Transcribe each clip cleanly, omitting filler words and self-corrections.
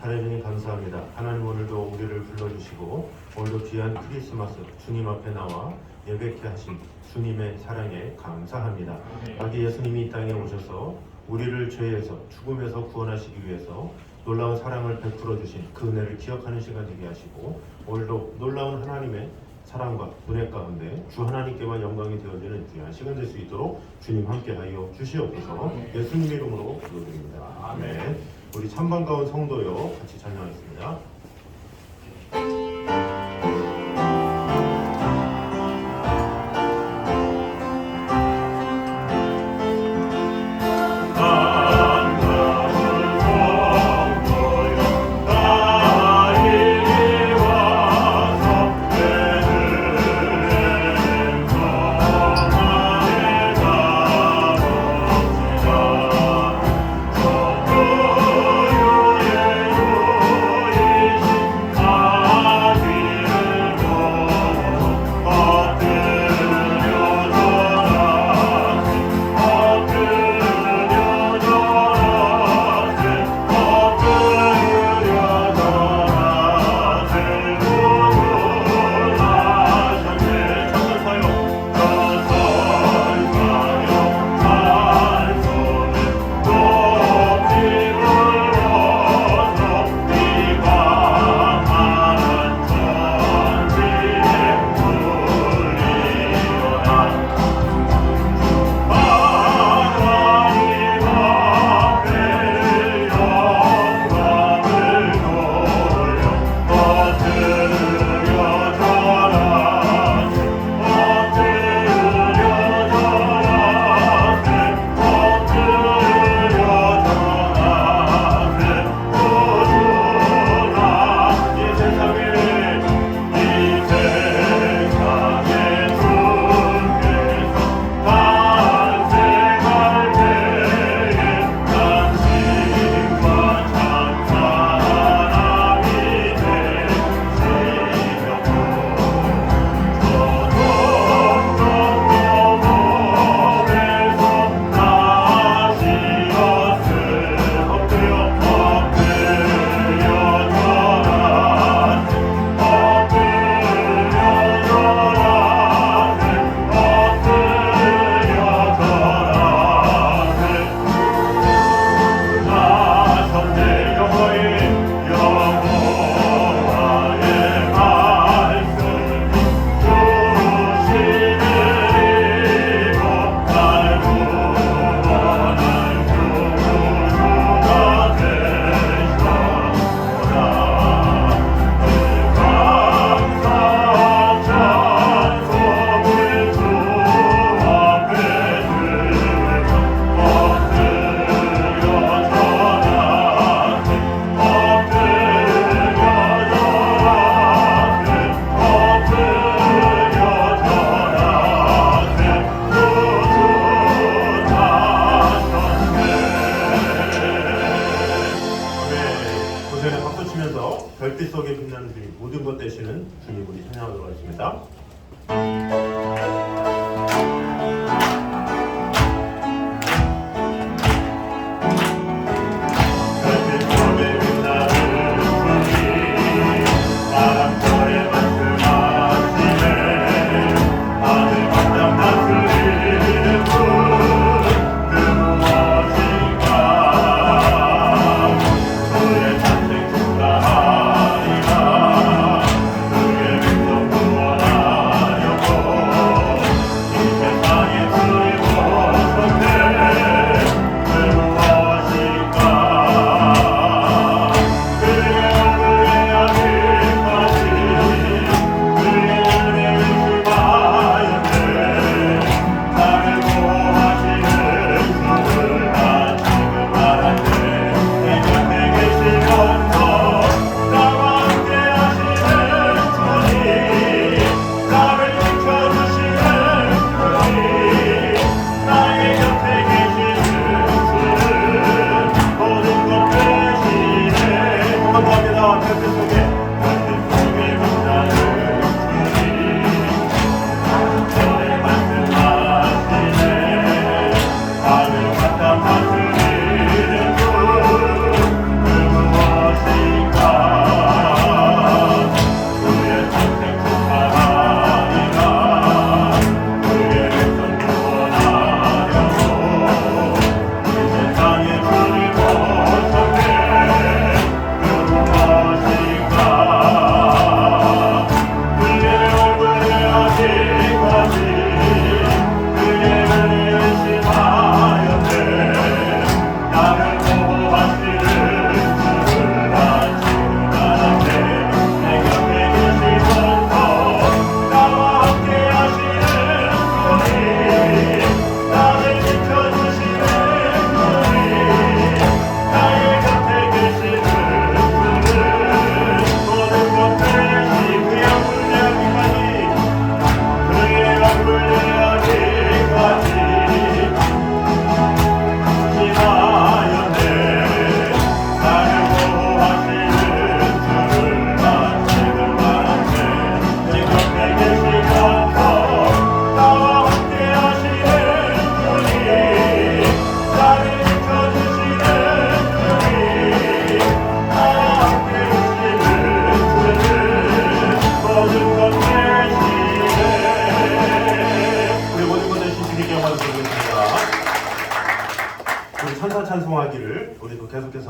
하나님 감사합니다. 하나님 오늘도 우리를 불러주시고 오늘도 귀한 크리스마스 주님 앞에 나와 예배케 하신 주님의 사랑에 감사합니다. 아기 예수님이 이 땅에 오셔서 우리를 죄에서 죽음에서 구원하시기 위해서 놀라운 사랑을 베풀어 주신 그 은혜를 기억하는 시간 되게 하시고 오늘도 놀라운 하나님의 사랑과 은혜 가운데 주 하나님께만 영광이 되어지는 귀한 시간 될 수 있도록 주님 함께하여 주시옵소서. 예수님 이름으로 기도드립니다. 아멘. 우리 찬반가운 성도요 같이 찬양하겠습니다. 별빛 속에 빛나는 주님, 모든 것 되시는 주님 우리 찬양하도록 하겠습니다. Oh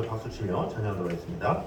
주셔서 박수치며 찬양하도록 하겠습니다.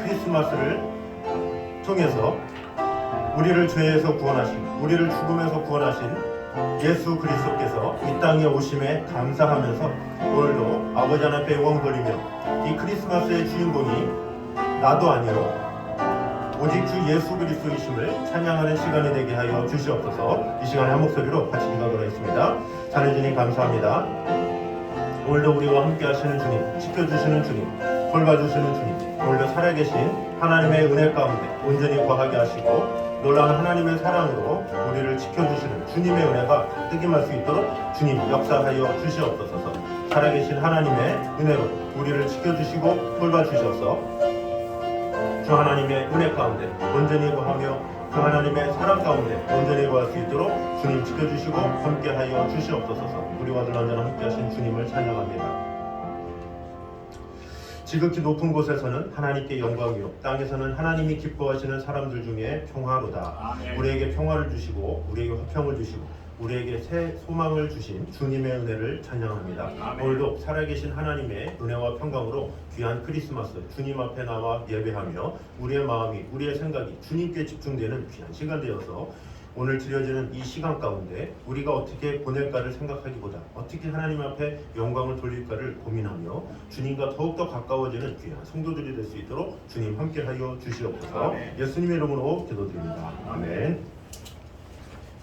크리스마스를 통해서 우리를 죄에서 구원하신, 우리를 죽음에서 구원하신 예수 그리스도께서 이 땅에 오심에 감사하면서 오늘도 아버지 하나님 영광 돌리며 이 크리스마스의 주인공이 나도 아니요 오직 주 예수 그리스도이심을 찬양하는 시간이 되게 하여 주시옵소서. 이 시간에 한 목소리로 같이 기도하도록 하겠습니다. 자네 주님 감사합니다. 오늘도 우리와 함께 하시는 주님, 지켜주시는 주님, 돌봐주시는 주님, 오늘도 살아계신 하나님의 은혜 가운데 온전히 거하게 하시고 놀라운 하나님의 사랑으로 우리를 지켜주시는 주님의 은혜가 가득 임할 수 있도록 주님 역사하여 주시옵소서. 살아계신 하나님의 은혜로 우리를 지켜주시고 돌봐주셔서 주 하나님의 은혜 가운데 온전히 거하며 주 하나님의 사랑 가운데 온전히 거할 수 있도록 주님 지켜주시고 함께하여 주시옵소서. 우리와 늘 언제나 함께하신 주님을 찬양합니다. 지극히 높은 곳에서는 하나님께 영광이요 땅에서는 하나님이 기뻐하시는 사람들 중에 평화로다. 아멘. 우리에게 평화를 주시고 우리에게 화평을 주시고 우리에게 새 소망을 주신 주님의 은혜를 찬양합니다. 아멘. 오늘도 살아계신 하나님의 은혜와 평강으로 귀한 크리스마스 주님 앞에 나와 예배하며 우리의 마음이 우리의 생각이 주님께 집중되는 귀한 시간 되어서 오늘 드려지는 이 시간 가운데 우리가 어떻게 보낼까를 생각하기보다 어떻게 하나님 앞에 영광을 돌릴까를 고민하며 주님과 더욱더 가까워지는 귀한 성도들이 될 수 있도록 주님 함께하여 주시옵소서. 예수님의 이름으로 기도드립니다. 아멘.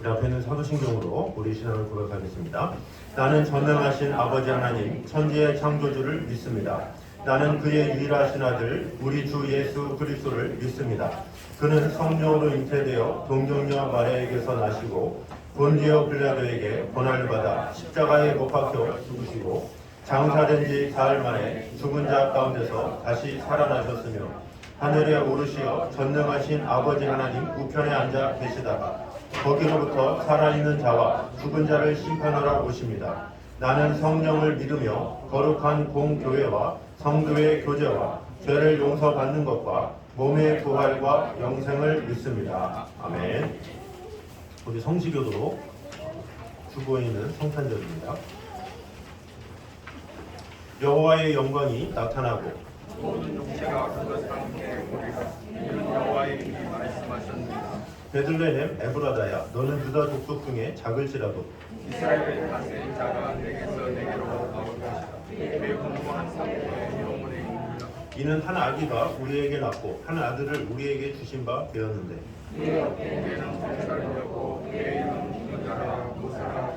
우리 앞에 있는 사도신경으로 우리 신앙을 고백하겠습니다. 나는 전능하신 아버지 하나님 천지의 창조주를 믿습니다. 나는 그의 유일하신 아들 우리 주 예수 그리스도를 믿습니다. 그는 성령으로 잉태되어 동정녀 마리아에게서 나시고 본디오 빌라도에게 고난을 받아 십자가에 못 박혀 죽으시고 장사된 지 사흘 만에 죽은 자 가운데서 다시 살아나셨으며 하늘에 오르시어 전능하신 아버지 하나님 우편에 앉아 계시다가 거기로부터 살아있는 자와 죽은 자를 심판하러 오십니다. 나는 성령을 믿으며 거룩한 공교회와 성도의 교제와 죄를 용서받는 것과 몸의 부활과 영생을 믿습니다. 아멘. 우리 성시교도로 주보에 있는 성탄절입니다. 여호와의 영광이 나타나고 모든 육체가 그것과 함께 오리라. 여호와의 입이 말씀하셨느니라. 베들레헴 에브라다야 너는 유다 족속 중에 작을지라도 이스라엘의 다스린 자가 내게서 내게로 나올 것이다. 그의 공무한 상고의 영혼의 인물이라. 이는 한 아기가 우리에게 낳고 한 아들을 우리에게 주신 바 되었는데 우리는 살려고 우리의 이름 여자라 무사라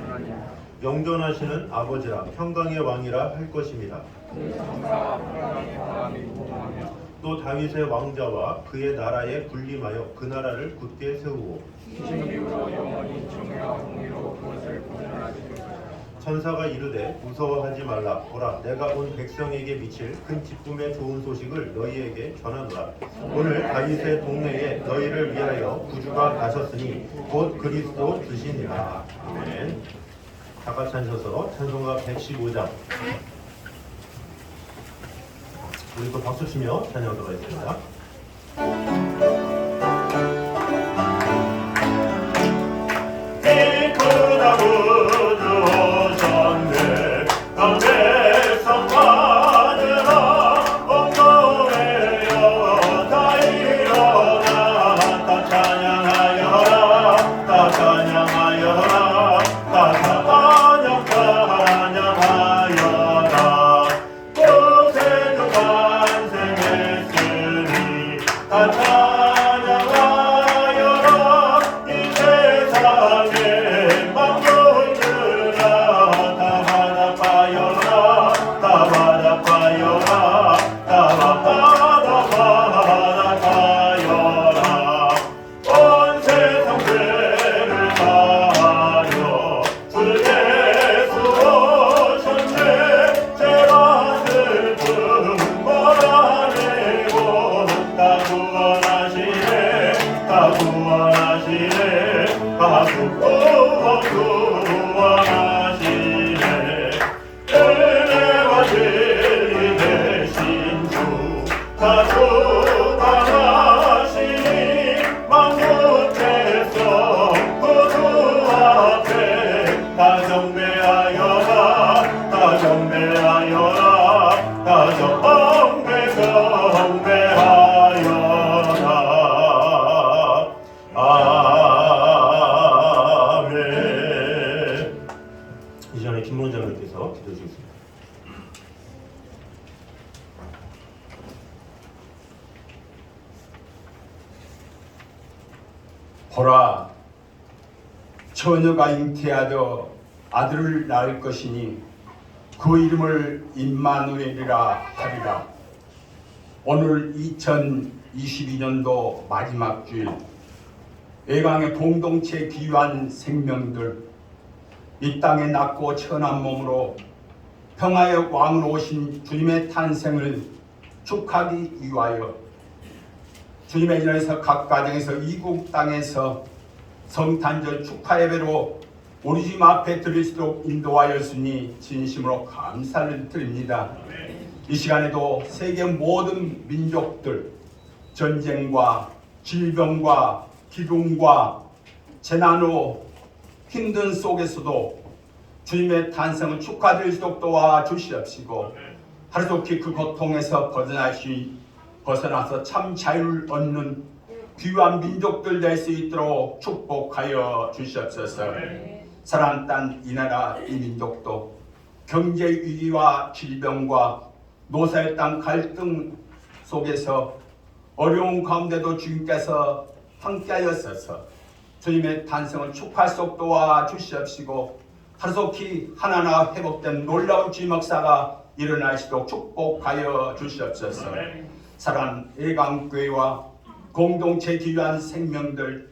하나님 영존하시는 아버지라 평강의 왕이라 할 것입니다. 천사와 평강의 바람이 보하며 또 다윗의 왕자와 그의 나라에 군림하여 그 나라를 굳게 세우고 지금 이후로 영원히 정의와 공의로 그것을 보존하시옵소서. 천사가 이르되 무서워하지 말라. 보라, 내가 온 백성에게 미칠 큰 기쁨의 좋은 소식을 너희에게 전하노라. 오늘 다윗의 동네에 너희를 위하여 구주가 가셨으니 곧 그리스도 주시니라. 아멘. 다 같이 앉아서 찬송가 115장. 우리 또 박수 치며 찬양하도록 하겠습니다. 이 크다 구주 오셨네. 온 백성 받으라. 옥동에여 다 일어나. 다 찬양하여라. 다 찬양하여라. 다 찬양하여라. 고세도 탄생했으니 다 찬양하여라. 이 세상에 만물들아 다 받아봐여라. 다 받아봐여라. 다 받아봐여라. 온 세상 죄를 다하여 주 예수 오셨네. 죄받을 분 몰아내고 다 구원하시네. 다 구원하시네. 다 구원하시네. 은혜와 진리 되신 주 다 주관하시니 만국 대성 구주 앞에 다 경배하여라. 다 경배하여라. 다 경배하여라. 아멘. 이 시간에 김문호 장로께서 기도해 주겠습니다. 보라, 처녀가 잉태하여 아들을 낳을 것이니 그 이름을 임마누엘이라 하리라. 오늘 2022년도 마지막 주일, 애강의 공동체 귀한 생명들, 이 땅에 낳고 천한 몸으로 평화의 왕으로 오신 주님의 탄생을 축하하기 위하여 주님의 전에서 각 가정에서 이국 땅에서 성탄절 축하 예배로 우리 주님 앞에 드릴 수 있도록 인도하였으니 진심으로 감사를 드립니다. 이 시간에도 세계 모든 민족들 전쟁과 질병과 기근과 재난으로 힘든 속에서도 주님의 탄생을 축하드릴 수 있도록 도와주시옵시고 하루속히 그 고통에서 벗어나서 참 자유를 얻는 귀한 민족들 될 수 있도록 축복하여 주시옵소서. 사랑하는 땅 이 나라 이 민족도 경제 위기와 질병과 노사의 땅 갈등 속에서 어려운 가운데도 주님께서 함께하였어서 주님의 탄생을 축하할 수 있도록 도와주시옵시고 하루속히 하나하나 회복된 놀라운 주님 역사가 일어나시도록 축복하여 주시옵소서. 사랑하는 애강교회와 공동체 귀한 생명들,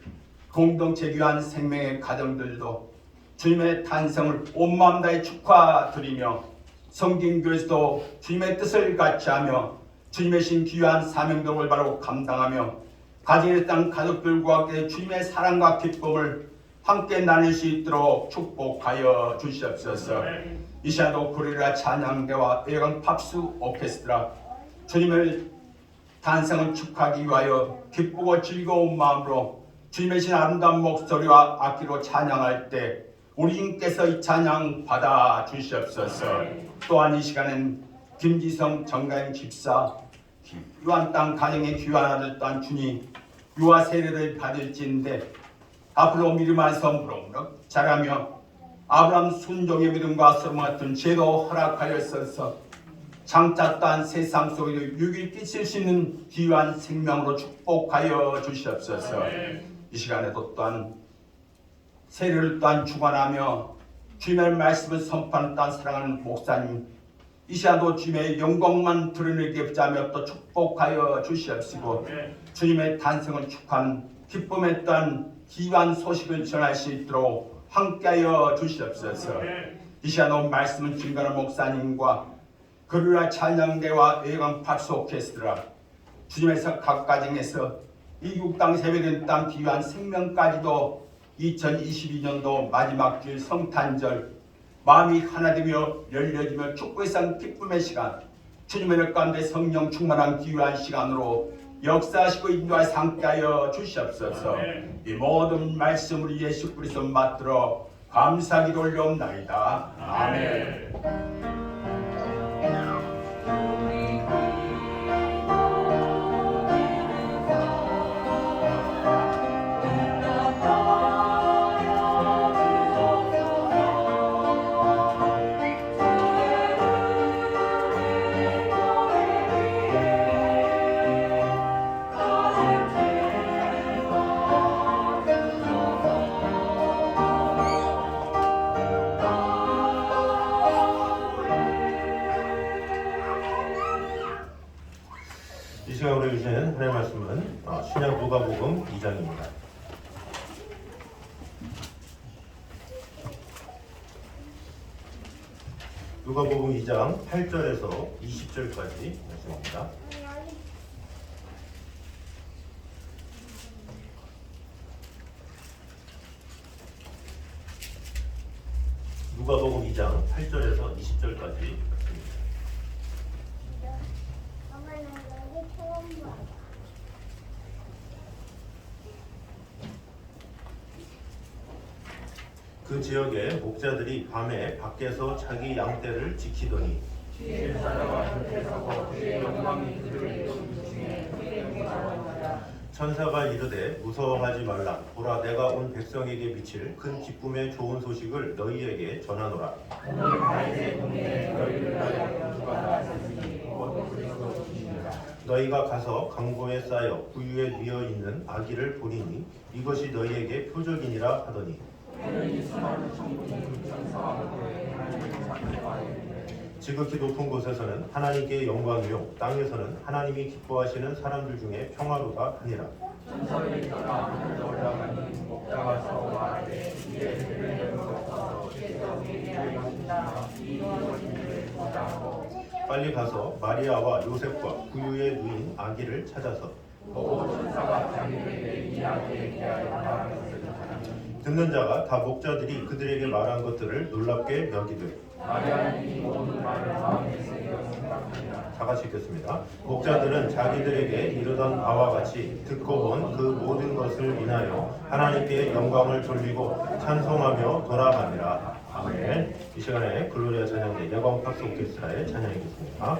공동체 귀한 생명의 가정들도 주님의 탄생을 온 마음 다해 축하드리며 성경교회에서도 주님의 뜻을 같이하며 주님의 신 귀한 사명들을 바로 감당하며 가정의 땅 가족들과 함께 주님의 사랑과 기쁨을 함께 나눌 수 있도록 축복하여 주시옵소서. 이 시간도 고리라 찬양대와 애강 팝스 오케스트라 주님을 탄생을 축하하기 위하여 기쁘고 즐거운 마음으로 주님의 신 아름다운 목소리와 악기로 찬양할 때 우리 주님께서 이 찬양 받아 주시옵소서. 또한 이 시간엔 김지성 정가영 집사 유한 땅 가정의 귀한 아들 또한 주님 유아 세례를 받을지인데 앞으로 믿음에서 무럭무럭 자라며 아브라함 순종의 믿음과 소름 같은 제도 허락하였어서 장차 또한 세상 속에도 유익 끼칠 수 있는 귀한 생명으로 축복하여 주시옵소서. 이 시간에도 또한 세례를 또한 주관하며 주님의 말씀을 선포하는 또한 사랑하는 목사님, 이 시간도 주님의 영광만 드러내게 하며 또 축복하여 주시옵시고 주님의 단생을 축하하는 기쁨의 또한 귀한 소식을 전할 수 있도록 함께하여 주시옵소서. 이 시간도 말씀은 주님과는 목사님과 그루라 찬양대와 예강 박수 오케스트라 주님에서 각 가정에서 이국 땅 세배된 땅 귀한 생명까지도 2022년도 마지막 주일 성탄절 마음이 하나되며 열려지며 축복의 기쁨의 시간, 주님의 은혜 가운데 성령 충만한 귀한 시간으로 역사하시고 인도하여 함께하여 주시옵소서. 이 모든 말씀을 예수 그리스도 받들어 감사기도 올려옵나이다. 아멘. 이 시간 우리 주신 하나님의 말씀은 신약 누가복음 2장입니다. 누가복음 2장 8절에서 20절까지 말씀입니다. 누가복음 2장 8절에서 20절까지 그 지역의 목자들이 밤에 밖에서 자기 양떼를 지키더니 천사가 이르되 무서워하지 말라. 보라, 내가 온 백성에게 미칠 큰 기쁨의 좋은 소식을 너희에게 전하노라. 너희가 가서 강보에 쌓여 구유에 뉘어 있는 아기를 보리니 이것이 너희에게 표적이니라 하더니 지극히 높은 곳에서는 하나님께 영광이요 땅에서는 하나님이 기뻐하시는 사람들 중에 평화로다 하니라. 빨리 가서 마리아와 요셉과 구유에 누인 아기를 찾아서 듣는 자가 다 목자들이 그들에게 말한 것들을 놀랍게 여기되 다 같이 읽겠습니다. 목자들은 자기들에게 이르던 바와 같이 듣고 본 그 모든 것을 인하여 하나님께 영광을 돌리고 찬송하며 돌아가니라. 아멘. 이 시간에 글로리아 찬양대 예광 박수 오케스트라의 찬양이겠습니다.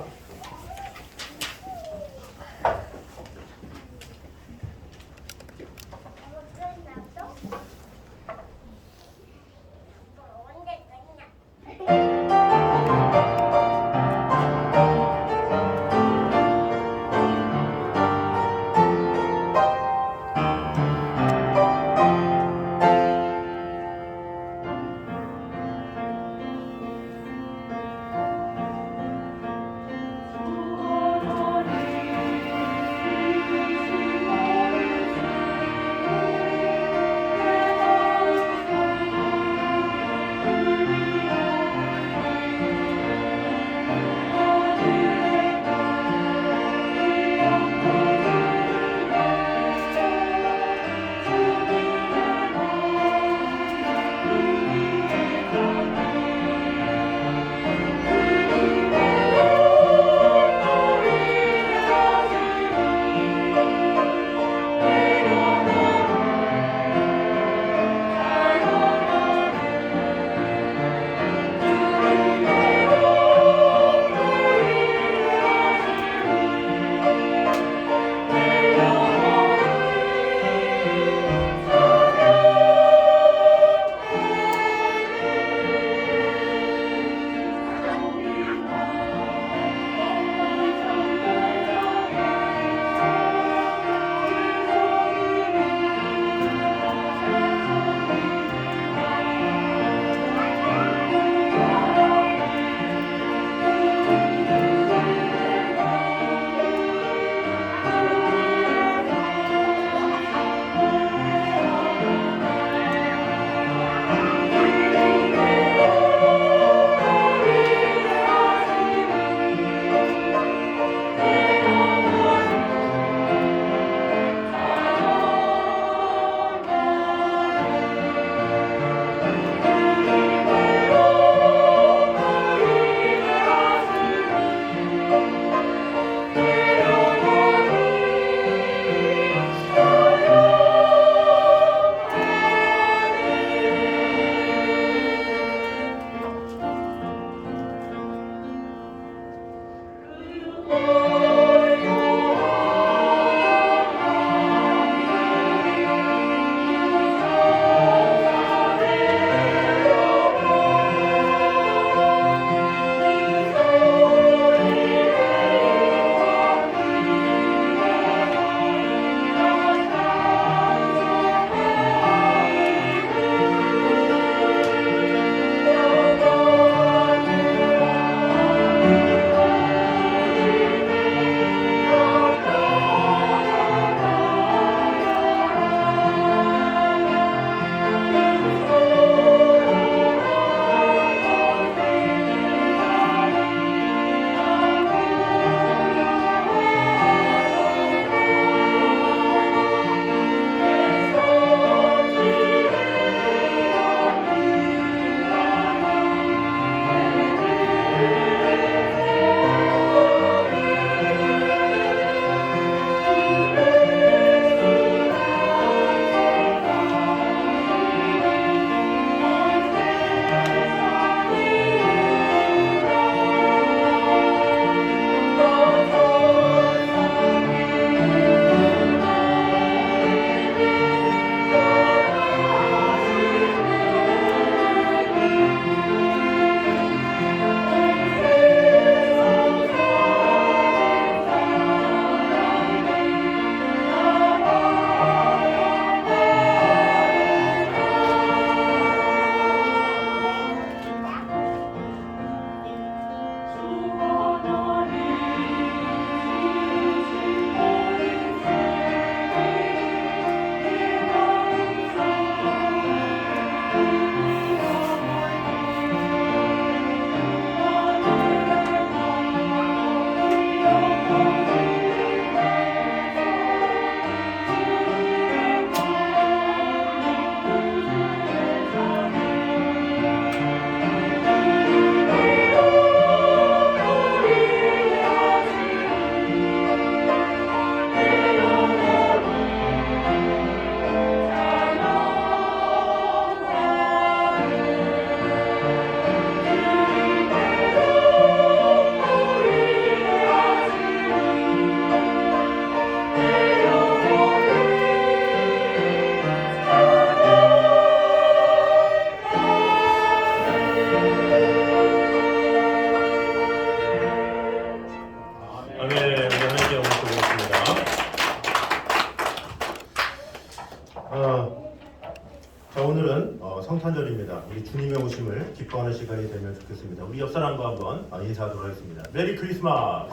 오늘은 성탄절입니다. 우리 주님의 오심을 기뻐하는 시간이 되면 좋겠습니다. 우리 옆 사람과 한번 인사하도록 하겠습니다. 메리 크리스마스!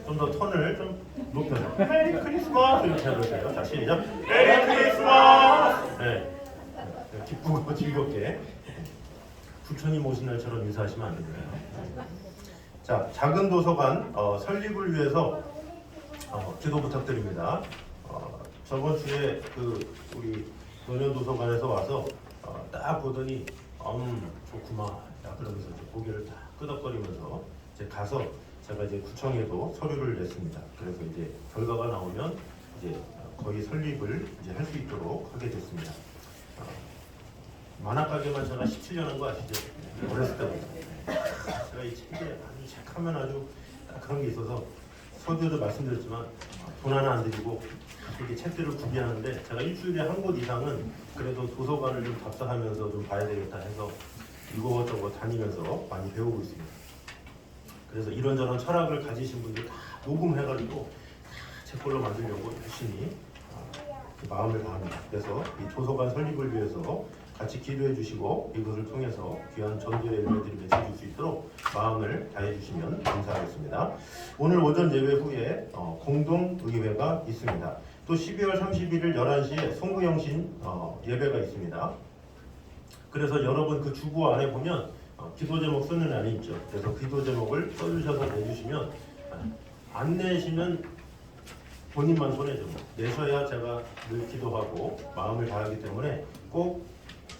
좀 더 톤을 좀 높여서 메리 크리스마스 이렇게 해보세요. 자, 시작! 메리 크리스마스! 네. 기쁘고 즐겁게 부처님 오신 날처럼 인사하시면 안 됩니다. 자, 작은 도서관 설립을 위해서 기도 부탁드립니다. 저번 주에 우리 노년도서관에서 와서 딱 보더니 좋구만 그러면서 이제 고개를 딱 끄덕거리면서 이제 가서 제가 이제 구청에도 서류를 냈습니다. 그래서 이제 결과가 나오면 이제 거의 설립을 이제 할 수 있도록 하게 됐습니다. 만화가게만 제가 17년 한 거 아시죠? 어렸을 때부터 제가 이 책에 아주 책하면 아주 딱 그런 게 있어서 서두에도 말씀드렸지만 돈 하나 안 들이고 이렇게 책들을 구비하는데 제가 일주일에 한 곳 이상은 그래도 도서관을 좀 답사하면서 좀 봐야 되겠다 해서 이것저것 다니면서 많이 배우고 있습니다. 그래서 이런저런 철학을 가지신 분들 다 녹음해가지고 책 걸로 만들려고 열심히 마음을 다합니다. 그래서 이 도서관 설립을 위해서 같이 기도해 주시고 이것을 통해서 귀한 전도의 열매들이 맺혀질 수 있도록 마음을 다해 주시면 감사하겠습니다. 오늘 오전 예배 후에 공동 의회가 있습니다. 또 12월 31일 11시에 송구영신 예배가 있습니다. 그래서 여러분 그 주보 안에 보면 기도 제목 쓰는 안이 있죠. 그래서 기도 제목을 써주셔서 내주시면 안 내시면 본인만 손해죠. 내셔야 제가 늘 기도하고 마음을 다하기 때문에 꼭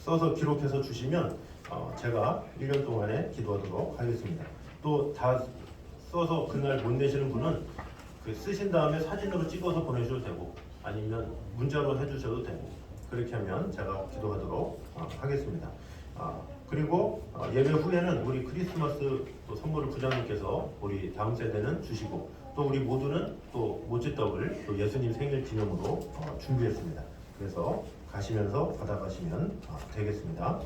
써서 기록해서 주시면 제가 1년 동안에 기도하도록 하겠습니다. 또 다 써서 그날 못 내시는 분은 쓰신 다음에 사진으로 찍어서 보내셔도 되고 아니면 문자로 해주셔도 되고 그렇게 하면 제가 기도하도록 하겠습니다. 그리고 예배 후에는 우리 크리스마스 또 선물을 부장님께서 우리 다음 세대는 주시고 또 우리 모두는 또 모찌떡을 또 예수님 생일 기념으로 준비했습니다. 그래서 가시면서 받아가시면 되겠습니다.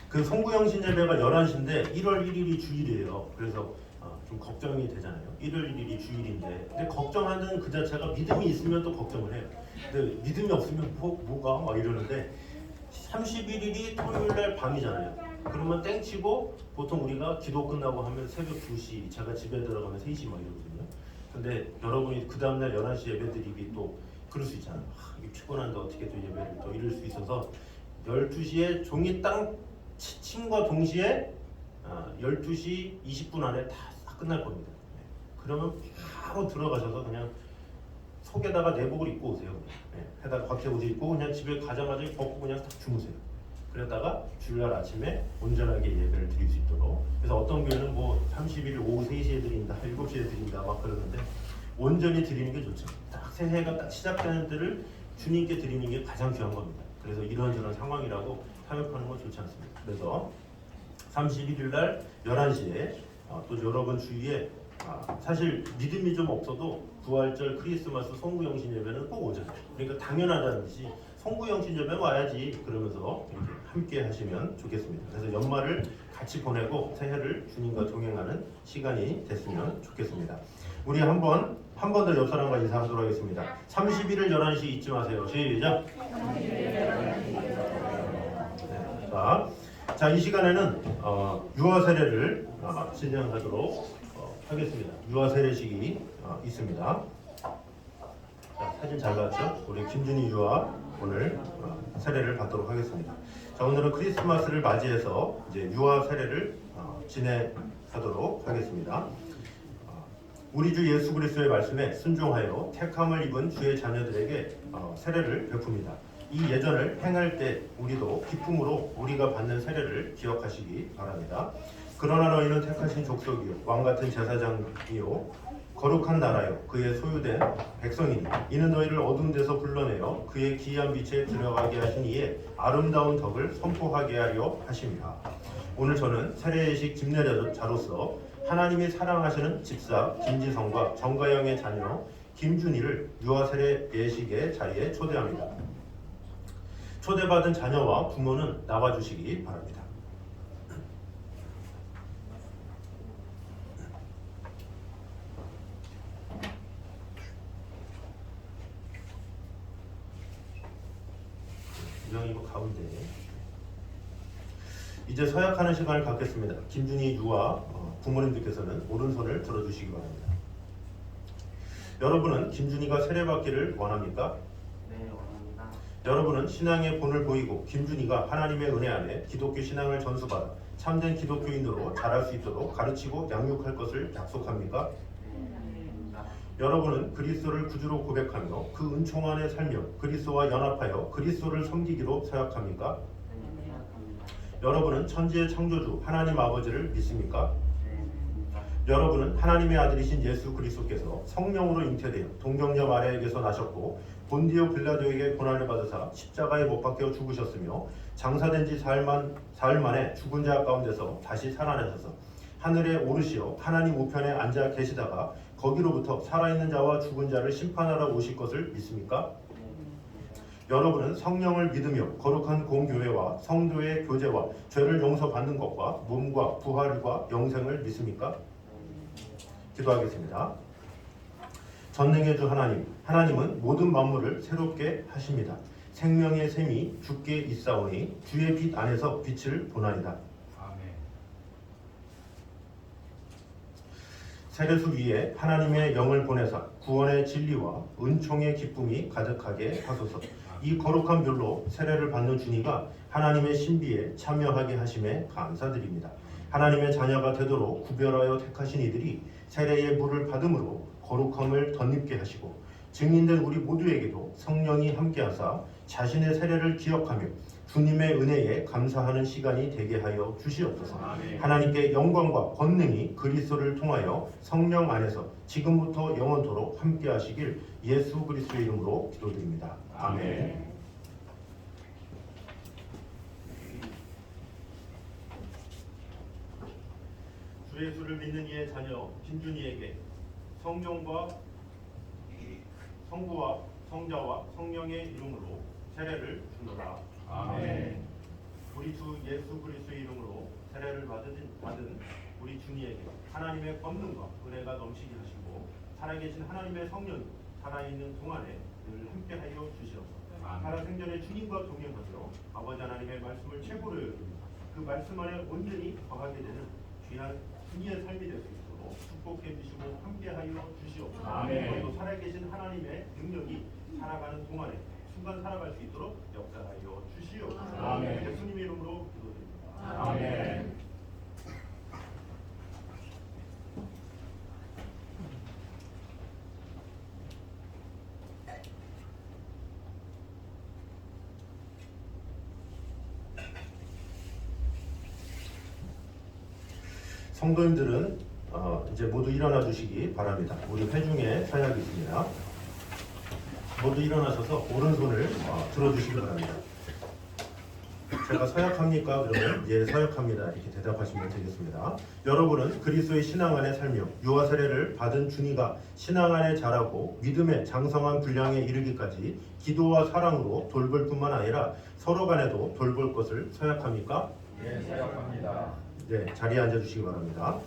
그 송구영신 예배가 11시인데 1월 1일이 주일이에요. 그래서 좀 걱정이 되잖아요. 1월 1일이 주일인데 근데 걱정하는 그 자체가 믿음이 있으면 또 걱정을 해요. 근데 믿음이 없으면 뭐가 막 이러는데 31일이 토요일날 밤이잖아요. 그러면 땡치고 보통 우리가 기도 끝나고 하면 새벽 2시 제가 집에 들어가면 3시 막 이러거든요. 근데 여러분이 그 다음날 11시 예배 드리기 또 그럴 수 있잖아요. 이게 피곤한데 어떻게 또 예배를 또 이룰 수 있어서 12시에 종이 딱 침과 동시에 12시 20분 안에 다 끝날 겁니다. 그러면 바로 들어가셔서 그냥 속에다가 내복을 입고 오세요. 해다가 겉에 옷을 입고 그냥 집에 가자마자 벗고 그냥 딱 주무세요. 그랬다가 주일날 아침에 온전하게 예배를 드릴 수 있도록. 그래서 어떤 교회는 뭐 31일 오후 3시에 드린다, 7시에 드린다 막 그러는데 온전히 드리는 게 좋죠. 딱 새해가 딱 시작되는 때를 주님께 드리는 게 가장 귀한 겁니다. 그래서 이런저런 상황이라고 타협하는 건 좋지 않습니다. 그래서 31일 날 11시에 또 여러분 주위에 사실 믿음이 좀 없어도 부활절, 크리스마스, 송구영신 예배는 꼭 오잖아요. 그러니까 당연하다는 듯이 송구영신 예배 와야지 그러면서 이렇게 함께 하시면 좋겠습니다. 그래서 연말을 같이 보내고 새해를 주님과 동행하는 시간이 됐으면 좋겠습니다. 우리 한 번 더 옆 사람과 인사하도록 하겠습니다. 31일 11시 잊지 마세요. 시작! 네, 자, 이 시간에는 유아 세례를 진행하도록 하겠습니다. 유아 세례식이 있습니다. 자, 사진 잘 봤죠? 우리 김준희 유아 오늘 세례를 받도록 하겠습니다. 자, 오늘은 크리스마스를 맞이해서 이제 유아 세례를 진행하도록 하겠습니다. 우리 주 예수 그리스도의 말씀에 순종하여 택함을 입은 주의 자녀들에게 세례를 베풉니다. 이 예전을 행할 때 우리도 기쁨으로 우리가 받는 세례를 기억하시기 바랍니다. 그러나 너희는 택하신 족속이요 왕같은 제사장이요 거룩한 나라요 그의 소유된 백성이니 이는 너희를 어두운 데서 불러내어 그의 기이한 빛에 들어가게 하신 이의 아름다운 덕을 선포하게 하려 하십니다. 오늘 저는 세례예식 집례자로서 하나님이 사랑하시는 집사 김지성과 정가영의 자녀 김준희를 유아 세례 예식의 자리에 초대합니다. 초대받은 자녀와 부모는 나와주시기 바랍니다. 가운데. 이제 서약하는 시간을 갖겠습니다. 김준희 유아 부모님들께서는 오른손을 들어주시기 바랍니다. 여러분은 김준희가 세례받기를 원합니까? 네, 원합니다. 여러분은 신앙의 본을 보이고 김준희가 하나님의 은혜 안에 기독교 신앙을 전수받아 참된 기독교인으로 자랄 수 있도록 가르치고 양육할 것을 약속합니까? 네, 원합니다. 여러분은 그리스도를 구주로 고백하며 그 은총 안에 살며 그리스도와 연합하여 그리스도를 섬기기로 서약합니까? 네, 생각합니다. 여러분은 천지의 창조주 하나님 아버지를 믿습니까? 네, 믿습니다. 여러분은 하나님의 아들이신 예수 그리스도께서 성령으로 잉태되어 동정녀 마리아에게서 나셨고 본디오 빌라도에게 고난을 받으사 십자가에 못 박혀 죽으셨으며 장사된 지 사흘 만에 죽은 자 가운데서 다시 살아나셔서 하늘에 오르시어 하나님 우편에 앉아 계시다가 거기로부터 살아있는 자와 죽은 자를 심판하러 오실 것을 믿습니까? 네, 믿습니다. 여러분은 성령을 믿으며 거룩한 공교회와 성도의 교제와 죄를 용서받는 것과 몸과 부활과 영생을 믿습니까? 기도하겠습니다. 전능의 주 하나님, 하나님은 모든 만물을 새롭게 하십니다. 생명의 샘이 주께 있사오니 주의 빛 안에서 빛을 보나이다. 아멘. 세례수 위에 하나님의 영을 보내사 구원의 진리와 은총의 기쁨이 가득하게 하소서. 이 거룩한 멸로 세례를 받는 준이가 하나님의 신비에 참여하게 하심에 감사드립니다. 하나님의 자녀가 되도록 구별하여 택하신 이들이 세례의 물을 받음으로 거룩함을 덧입게 하시고 증인된 우리 모두에게도 성령이 함께하사 자신의 세례를 기억하며 주님의 은혜에 감사하는 시간이 되게 하여 주시옵소서. 아멘. 하나님께 영광과 권능이 그리스도를 통하여 성령 안에서 지금부터 영원토록 함께하시길 예수 그리스도의 이름으로 기도드립니다. 아멘. 주 예수를 믿는 이의 자녀 김준희에게 성령과 성부와 성자와 성령의 이름으로 세례를 주노라. 아멘. 우리 주 예수 그리스도의 이름으로 세례를 받은 우리 준희에게 하나님의 권능과 은혜가 넘치게 하시고 살아계신 하나님의 성령이 살아있는 동안에 늘 함께하여 주시옵소서. 아멘. 살아생전에 주님과 동행하며 아버지 하나님의 말씀을 최고로 여깁니다. 그 말씀 안에 온전히 거하게 되는 귀한 준희의 삶이 될 수 있도록 축복해 주시고 함께하여 주시옵소서. 아멘. 또 살아계신 하나님의 능력이 살아가는 동안에 순간 살아갈 수 있도록 역사하여 주시옵소서. 아멘. 예수님의 이름으로 기도드립니다. 아멘. 성도님들은 이제 모두 일어나 주시기 바랍니다. 우리 회중에 서약이 있습니다. 모두 일어나셔서 오른손을 들어주시기 바랍니다. 제가 서약합니까? 그러면 예, 서약합니다. 이렇게 대답하시면 되겠습니다. 여러분은 그리스도의 신앙 안에 살며 유아 세례를 받은 준이가 신앙 안에 자라고 믿음의 장성한 분량에 이르기까지 기도와 사랑으로 돌볼 뿐만 아니라 서로 간에도 돌볼 것을 서약합니까? 예, 사역합니다. 네, 자리에 앉아주시기 바랍니다.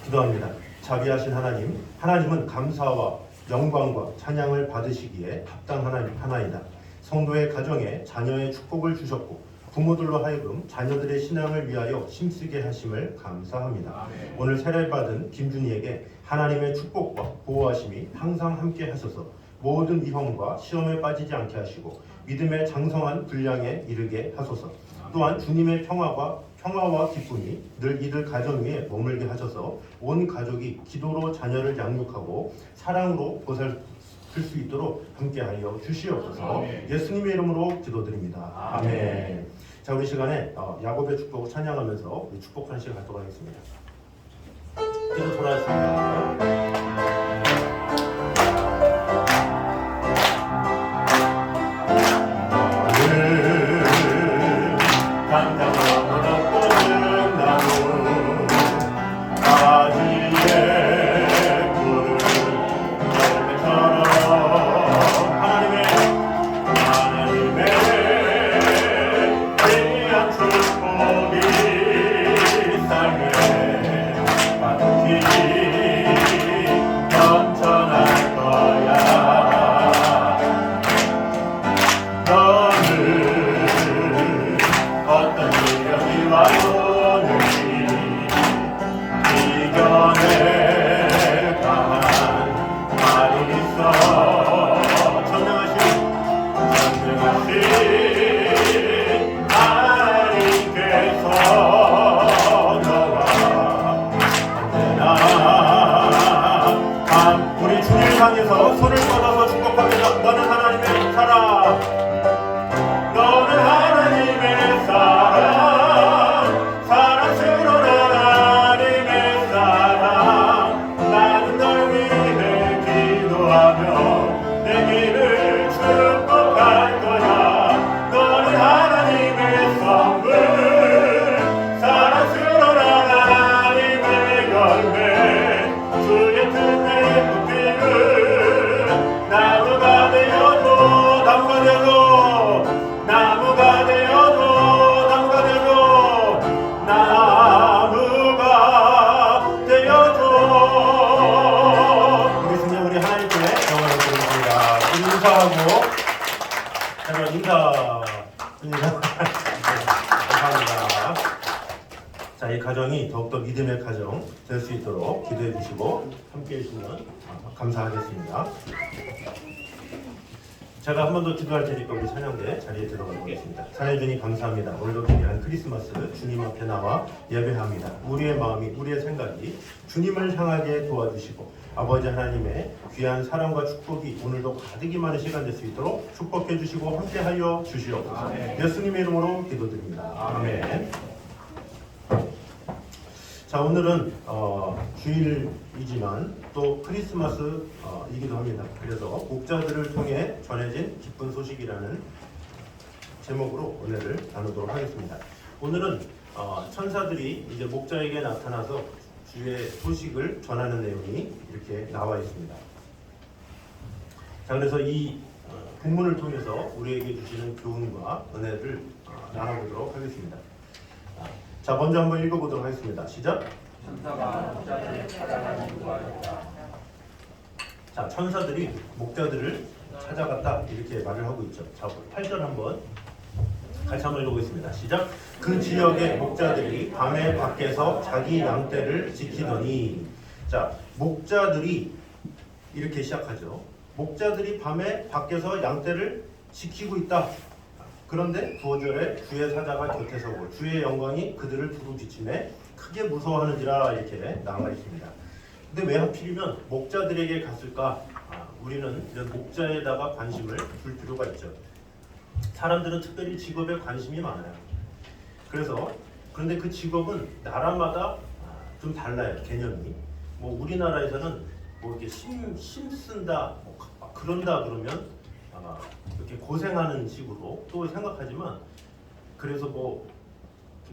기도합니다. 자비하신 하나님, 하나님은 감사와 영광과 찬양을 받으시기에 합당한 하나이다. 성도의 가정에 자녀의 축복을 주셨고 부모들로 하여금 자녀들의 신앙을 위하여 힘쓰게 하심을 감사합니다. 아멘. 오늘 세례받은 김준희에게 하나님의 축복과 보호하심이 항상 함께 하셔서 모든 위험과 시험에 빠지지 않게 하시고 믿음의 장성한 분량에 이르게 하소서. 또한 주님의 평화와 기쁨이 늘 이들 가정 위에 머물게 하셔서 온 가족이 기도로 자녀를 양육하고 사랑으로 보살필 수 있도록 함께하여 주시옵소서. 아멘. 예수님의 이름으로 기도드립니다. 아멘. 아멘. 자, 우리 시간에 야곱의 축복을 찬양하면서 우리 축복하는 시간 갖도록 하겠습니다. 기도 돌아왔습니다. 축복이 삶에 받기 우리 주님을 향해서 손을 뻗어서 축복합니다. 너는 하나님의 사랑, 너는 하나님의 사랑, 사랑스러운 하나님의 사랑. 나는 널 위해 기도하며 내 길을 축복할 거야. 너는 하나님의 선물, 사랑스러운 하나님의 열매, 주의 뜻에 붙들은 나무가 되어도 나무가 되어도 나무가 되어도 나무가 되어도 나무가 되어도. 우리 성령 우리 하나님께 영광을 드립니다. 우리 인사하고 여러분 인사 감사합니다. 자, 이 가정이 더욱더 믿음의 가정 될 수 있도록 기도해 주시고 함께 해주시면 감사하겠습니다. 제가 한 번 더 기도할 테니까 우리 찬양대 자리에 들어가도록 하겠습니다. 찬양주님 감사합니다. 오늘도 귀한 크리스마스 주님 앞에 나와 예배합니다. 우리의 마음이 우리의 생각이 주님을 향하게 도와주시고 아버지 하나님의 귀한 사랑과 축복이 오늘도 가득히 많은 시간 될 수 있도록 축복해 주시고 함께하여 주시옵소서. 예수님의 이름으로 기도드립니다. 아멘. 자, 오늘은 주일이지만 또 크리스마스이기도 합니다. 그래서 목자들을 통해 전해진 기쁜 소식이라는 제목으로 은혜를 나누도록 하겠습니다. 오늘은 천사들이 이제 목자에게 나타나서 주의 소식을 전하는 내용이 이렇게 나와 있습니다. 자, 그래서 이 본문을 통해서 우리에게 주시는 교훈과 은혜를 나눠보도록 하겠습니다. 자, 먼저 한번 읽어보도록 하겠습니다. 시작. 천사가 목자들을 찾아가 기도하였다. 자, 천사들이 목자들을 찾아갔다 이렇게 말을 하고 있죠. 자, 8절 한번 같이 한번 읽어보겠습니다. 시작. 그 지역의 목자들이 밤에 밖에서 자기 양떼를 지키더니. 자, 목자들이 이렇게 시작하죠. 목자들이 밤에 밖에서 양떼를 지키고 있다. 그런데 9절에 주의 사자가 곁에 서고 주의 영광이 그들을 두루 비치매 크게 무서워하는지라 이렇게 나와 있습니다. 근데 왜 하필이면 목자들에게 갔을까? 우리는 이런 목자에다가 관심을 둘 필요가 있죠. 사람들은 특별히 직업에 관심이 많아요. 그런데 그 직업은 나라마다 좀 달라요. 개념이. 뭐 우리나라에서는 뭐 이렇게 힘쓴다, 뭐 그런다 그러면 이렇게 고생하는 식으로 또 생각하지만, 그래서 뭐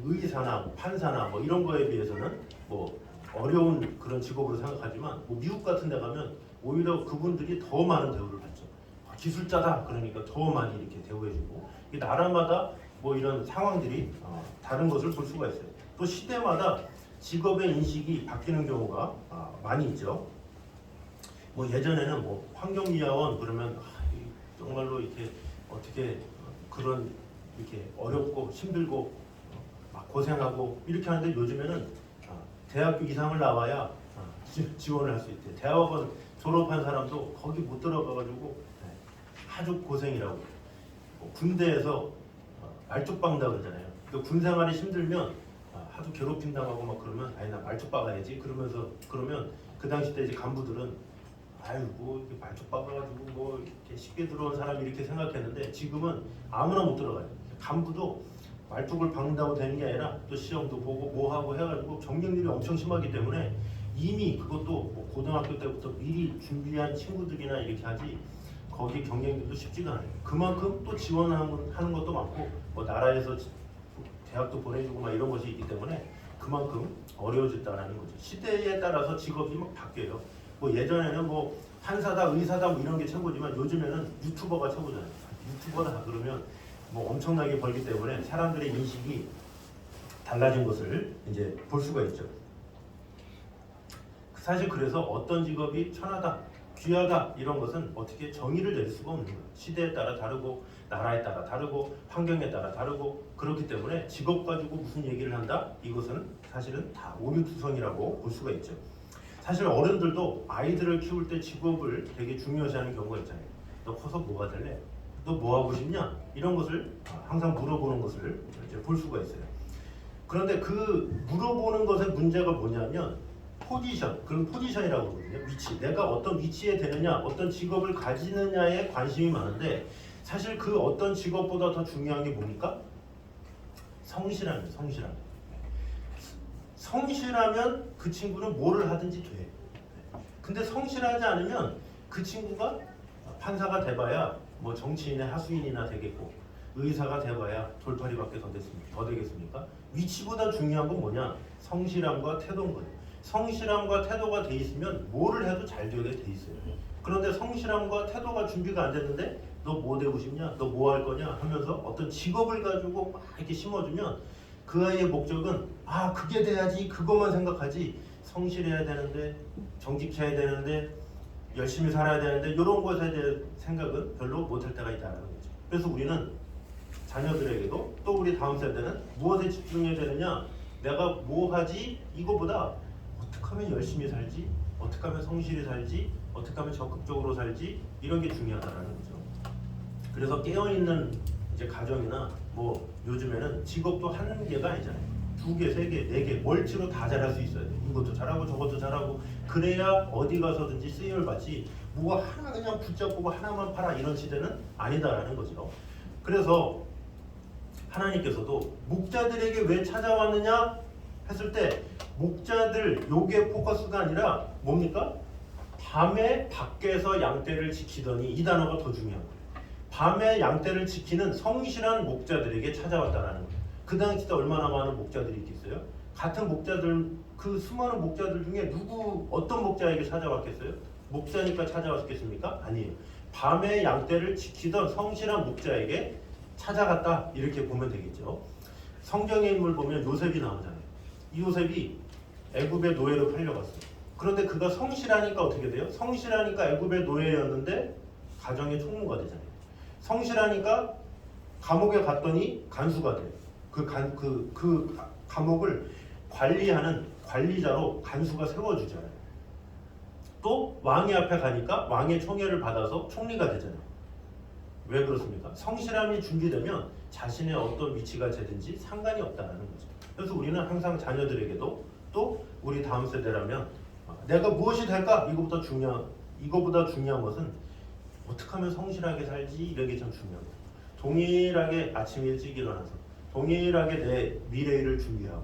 의사나 뭐 판사나 뭐 이런 거에 비해서는 뭐 어려운 그런 직업으로 생각하지만, 뭐 미국 같은 데 가면 오히려 그분들이 더 많은 대우를 받죠. 기술자다 그러니까 더 많이 이렇게 대우해주고, 이 나라마다 뭐 이런 상황들이 다른 것을 볼 수가 있어요. 또 시대마다 직업의 인식이 바뀌는 경우가 많이 있죠. 뭐 예전에는 뭐 환경미화원 그러면 정말로 이렇게 어떻게 그런 이렇게 어렵고 힘들고 막 고생하고 이렇게 하는데, 요즘에는 대학교 이상을 나와야 지원을 할 수 있대. 대학원 졸업한 사람도 거기 못 들어가가지고 아주 고생이라고. 군대에서 말뚝박는다 그러잖아요. 그 군 생활이 힘들면 하도 괴롭힘 당하고 막 그러면 아니 나 말뚝 박아야지 그러면서, 그러면 그 당시 때 이제 간부들은 아유 뭐 이렇게 말뚝 박아가지고 뭐 이렇게 쉽게 들어온 사람이 이렇게 생각했는데, 지금은 아무나 못 들어가요. 간부도 말뚝을 박는다고 되는 게 아니라 또 시험도 보고 뭐 하고 해가지고 경쟁률이 엄청 심하기 때문에 이미 그것도 뭐 고등학교 때부터 미리 준비한 친구들이나 이렇게 하지 거기 경쟁률도 쉽지가 않아요. 그만큼 또 지원하는 것도 많고 뭐 나라에서 대학도 보내주고 막 이런 것이 있기 때문에 그만큼 어려워졌다라는 거죠. 시대에 따라서 직업이 막 바뀌어요. 뭐 예전에는 뭐 판사다, 의사다 뭐 이런 게 최고지만 요즘에는 유튜버가 최고잖아요. 유튜버다 그러면 뭐 엄청나게 벌기 때문에 사람들의 인식이 달라진 것을 이제 볼 수가 있죠. 사실 그래서 어떤 직업이 천하다, 귀하다 이런 것은 어떻게 정의를 낼 수가 없는 거예요. 시대에 따라 다르고 나라에 따라 다르고 환경에 따라 다르고, 그렇기 때문에 직업 가지고 무슨 얘기를 한다? 이것은 사실은 다 오류투성이라고 볼 수가 있죠. 사실 어른들도 아이들을 키울 때 직업을 되게 중요시하는 경우가 있잖아요. 너 커서 뭐가 될래? 너 뭐 하고 싶냐? 이런 것을 항상 물어보는 것을 이제 볼 수가 있어요. 그런데 그 물어보는 것의 문제가 뭐냐면 포지션, 그런 포지션이라고 그러거든요. 위치, 내가 어떤 위치에 되느냐, 어떤 직업을 가지느냐에 관심이 많은데 사실 그 어떤 직업보다 더 중요한 게 뭡니까? 성실함이에요. 성실함. 성실하면 그 친구는 뭐를 하든지 돼. 근데 성실하지 않으면 그 친구가 판사가 돼봐야 뭐 정치인의 하수인이나 되겠고 의사가 돼봐야 돌팔이밖에 더 되겠습니까? 위치보다 중요한 건 뭐냐? 성실함과 태도인 거예요. 성실함과 태도가 돼 있으면 뭐를 해도 잘 되게 돼 있어요. 그런데 성실함과 태도가 준비가 안 됐는데 너 뭐 되고 싶냐? 너 뭐 할 거냐? 하면서 어떤 직업을 가지고 막 이렇게 심어주면 그 아이의 목적은 아 그게 돼야지 그것만 생각하지 성실해야 되는데 정직해야 되는데 열심히 살아야 되는데 이런 것에 대한 생각은 별로 못할 때가 있다는 거죠. 그래서 우리는 자녀들에게도 또 우리 다음 세대는 무엇에 집중해야 되느냐 내가 뭐 하지 이거보다 어떻게 하면 열심히 살지 어떻게 하면 성실히 살지 어떻게 하면 적극적으로 살지 이런 게 중요하다는 거죠. 그래서 깨어있는 이제 가정이나 뭐 요즘에는 직업도 한계가 아니잖아요. 2개, 3개, 4개 멀티로 다 잘할 수 있어야 돼. 이것도 잘하고 저것도 잘하고 그래야 어디 가서든지 쓰임을 받지 뭐 하나 그냥 붙잡고 하나만 팔아 이런 시대는 아니다라는 거죠. 그래서 하나님께서도 목자들에게 왜 찾아왔느냐 했을 때 목자들 요게 포커스가 아니라 뭡니까? 밤에 밖에서 양떼를 지키더니 이 단어가 더 중요한 거예요. 밤에 양떼를 지키는 성실한 목자들에게 찾아왔다라는 거예요. 그 당시 때 얼마나 많은 목자들이 있겠어요? 같은 목자들 그 수많은 목자들 중에 누구 어떤 목자에게 찾아왔겠어요? 목자니까 찾아왔겠습니까? 아니에요. 밤에 양떼를 지키던 성실한 목자에게 찾아갔다 이렇게 보면 되겠죠. 성경의 인물 보면 요셉이 나오잖아요. 이 요셉이 애굽의 노예로 팔려갔어요. 그런데 그가 성실하니까 어떻게 돼요? 성실하니까 애굽의 노예였는데 가정의 총무가 되잖아요. 성실하니까 감옥에 갔더니 간수가 돼요. 그 감옥을 관리하는 관리자로 간수가 세워주잖아요. 또 왕의 앞에 가니까 왕의 총애를 받아서 총리가 되잖아요. 왜 그렇습니까? 성실함이 준비되면 자신의 어떤 위치가 되든지 상관이 없다는 거죠. 그래서 우리는 항상 자녀들에게도 또 우리 다음 세대라면 내가 무엇이 될까? 이거보다 중요한 것은 어떻게 하면 성실하게 살지 이런 게 참 중요합니다. 동일하게 아침 일찍 일어나서 동일하게 내 미래를 준비하고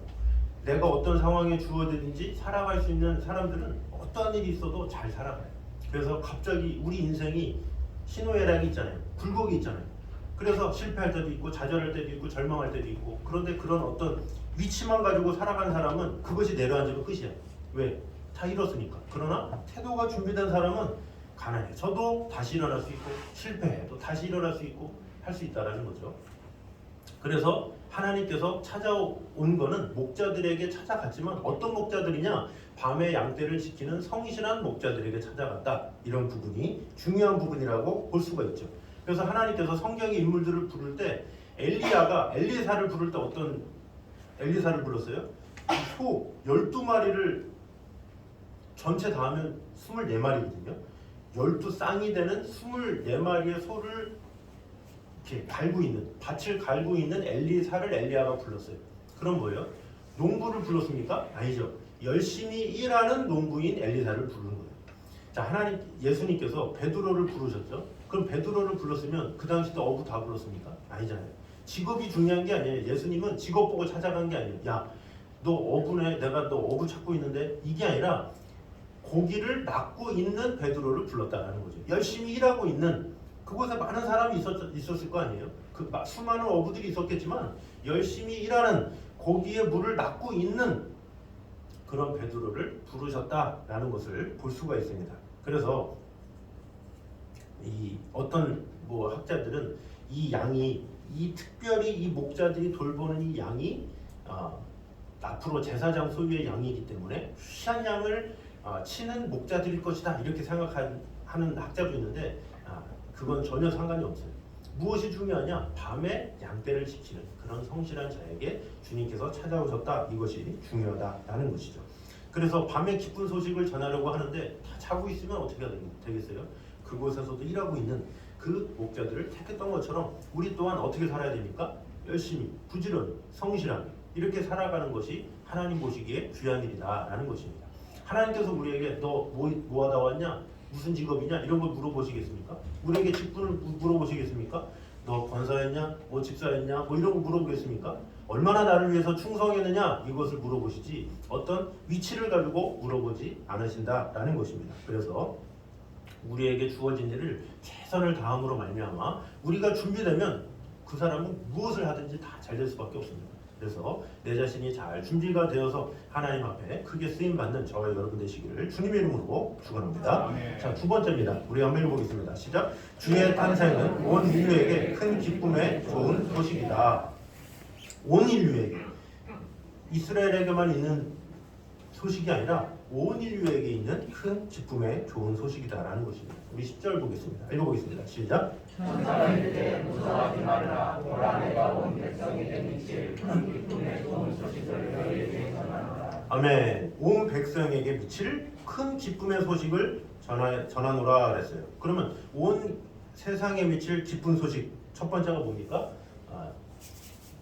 내가 어떤 상황에 주어지든지 살아갈 수 있는 사람들은 어떠한 일이 있어도 잘 살아가요. 그래서 갑자기 우리 인생이 희노애락이 있잖아요. 굴곡이 있잖아요. 그래서 실패할 때도 있고 좌절할 때도 있고 절망할 때도 있고 그런데 그런 어떤 위치만 가지고 살아가는 사람은 그것이 내려앉으면 끝이야. 왜? 다 잃었으니까. 그러나 태도가 준비된 사람은 가난해. 저도 다시 일어날 수 있고 실패해도 다시 일어날 수 있고 할 수 있다라는 거죠. 그래서 하나님께서 찾아온 거는 목자들에게 찾아갔지만 어떤 목자들이냐? 밤에 양떼를 지키는 성실한 목자들에게 찾아갔다. 이런 부분이 중요한 부분이라고 볼 수가 있죠. 그래서 하나님께서 성경의 인물들을 부를 때 엘리야가 엘리사를 부를 때 어떤 엘리사를 불렀어요? 소 12마리를 전체 다 하면 24마리거든요. 12쌍이 되는 24마리의 소를 이렇게 갈고 있는 밭을 갈고 있는 엘리사를 엘리야가 불렀어요. 그럼 뭐예요? 농부를 불렀습니까? 아니죠. 열심히 일하는 농부인 엘리사를 부른 거예요. 자, 하나님 예수님께서 베드로를 부르셨죠. 그럼 베드로를 불렀으면 그 당시 때 어부 다 불렀습니까? 아니잖아요. 직업이 중요한 게 아니에요. 예수님은 직업 보고 찾아간 게 아니에요. 야, 너 어부네. 내가 너 어부 찾고 있는데 이게 아니라 고기를 낚고 있는 베드로를 불렀다는 거죠. 열심히 일하고 있는 그곳에 많은 사람이 있었을 거 아니에요. 그 수많은 어부들이 있었겠지만 열심히 일하는 고기에 물을 낚고 있는 그런 베드로를 부르셨다라는 것을 볼 수가 있습니다. 그래서 이 어떤 뭐 학자들은 이 양이 특별히 이 목자들이 돌보는 이 양이 앞으로 제사장 소유의 양이기 때문에 귀한 양을 치는 목자들일 것이다 이렇게 생각하는 학자도 있는데 그건 전혀 상관이 없어요. 무엇이 중요하냐? 밤에 양떼를 지키는 그런 성실한 자에게 주님께서 찾아오셨다. 이것이 중요하다라는 것이죠. 그래서 밤에 기쁜 소식을 전하려고 하는데 다 자고 있으면 어떻게 되겠어요? 그곳에서도 일하고 있는 그 목자들을 택했던 것처럼 우리 또한 어떻게 살아야 됩니까? 열심히, 부지런히, 성실하게 이렇게 살아가는 것이 하나님 보시기에 귀한 일이다라는 것입니다. 하나님께서 우리에게 너 뭐 하다 왔냐? 무슨 직업이냐? 이런 걸 물어보시겠습니까? 우리에게 직분을 물어보시겠습니까? 너 권사였냐? 뭐 집사였냐? 뭐 이런 거 물어보겠습니까? 얼마나 나를 위해서 충성했느냐? 이것을 물어보시지 어떤 위치를 가지고 물어보지 않으신다라는 것입니다. 그래서 우리에게 주어진 일을 최선을 다함으로 말미암아 우리가 준비되면 그 사람은 무엇을 하든지 다 잘 될 수밖에 없습니다. 그래서 내 자신이 잘 준비가 되어서 하나님 앞에 크게 쓰임 받는 저와 여러분 되시기를 주님의 이름으로 축원합니다. 자, 두 번째입니다. 우리 한번 읽어보겠습니다. 시작. 주의 탄생은 온 인류에게 큰 기쁨의 좋은 소식이다. 온 인류에게, 이스라엘에게만 있는 소식이 아니라 온 인류에게 있는 큰 기쁨의 좋은 소식이다라는 것입니다. 우리 10절 보겠습니다. 읽어보겠습니다. 시작. 아멘. 온 백성에게 미칠 큰 기쁨의 소식을 전하노라 그랬어요. 그러면 온 세상에 미칠 기쁜 소식 첫 번째가 뭡니까?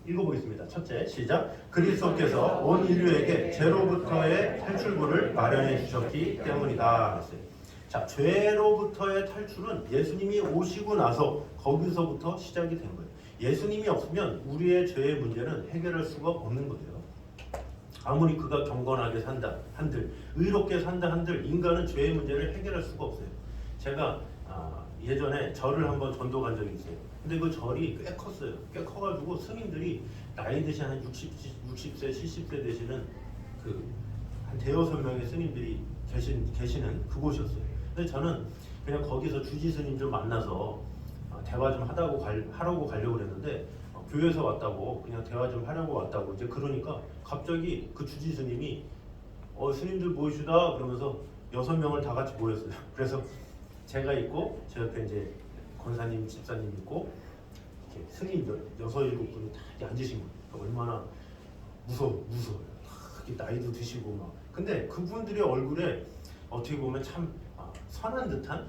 읽어보겠습니다. 첫째, 시작. 그리스도께서 온 인류에게 죄로부터의 탈출구를 마련해 주셨기 때문이다 그랬어요. 자, 죄로부터의 탈출은 예수님이 오시고 나서 거기서부터 시작이 된 거예요. 예수님이 없으면 우리의 죄의 문제는 해결할 수가 없는 거예요. 아무리 그가 경건하게 산다 한들, 의롭게 산다 한들 인간은 죄의 문제를 해결할 수가 없어요. 제가 예전에 절을 한번 전도 간 적이 있어요. 근데 그 절이 꽤 컸어요. 꽤 커가지고 스님들이 나이 드신 한 60세, 70세 되시는 한 대여섯 명의 스님들이 계시는 그곳이었어요. 근데 저는 그냥 거기서 주지 스님 좀 만나서 대화 좀 하라고 가려고 그랬는데 교회에서 왔다고 그냥 대화 좀 하려고 왔다고 이제 그러니까 갑자기 그 주지 스님이 스님들 모이시다 그러면서 6명을 다 같이 모였어요. 그래서 제가 있고 제 옆에 이제 권사님, 집사님 있고 이렇게 스님 6-7분이 다 앉으신 거예요. 그러니까 얼마나 무서워요. 다 나이도 드시고 막. 근데 그분들의 얼굴에 어떻게 보면 참 선한 듯한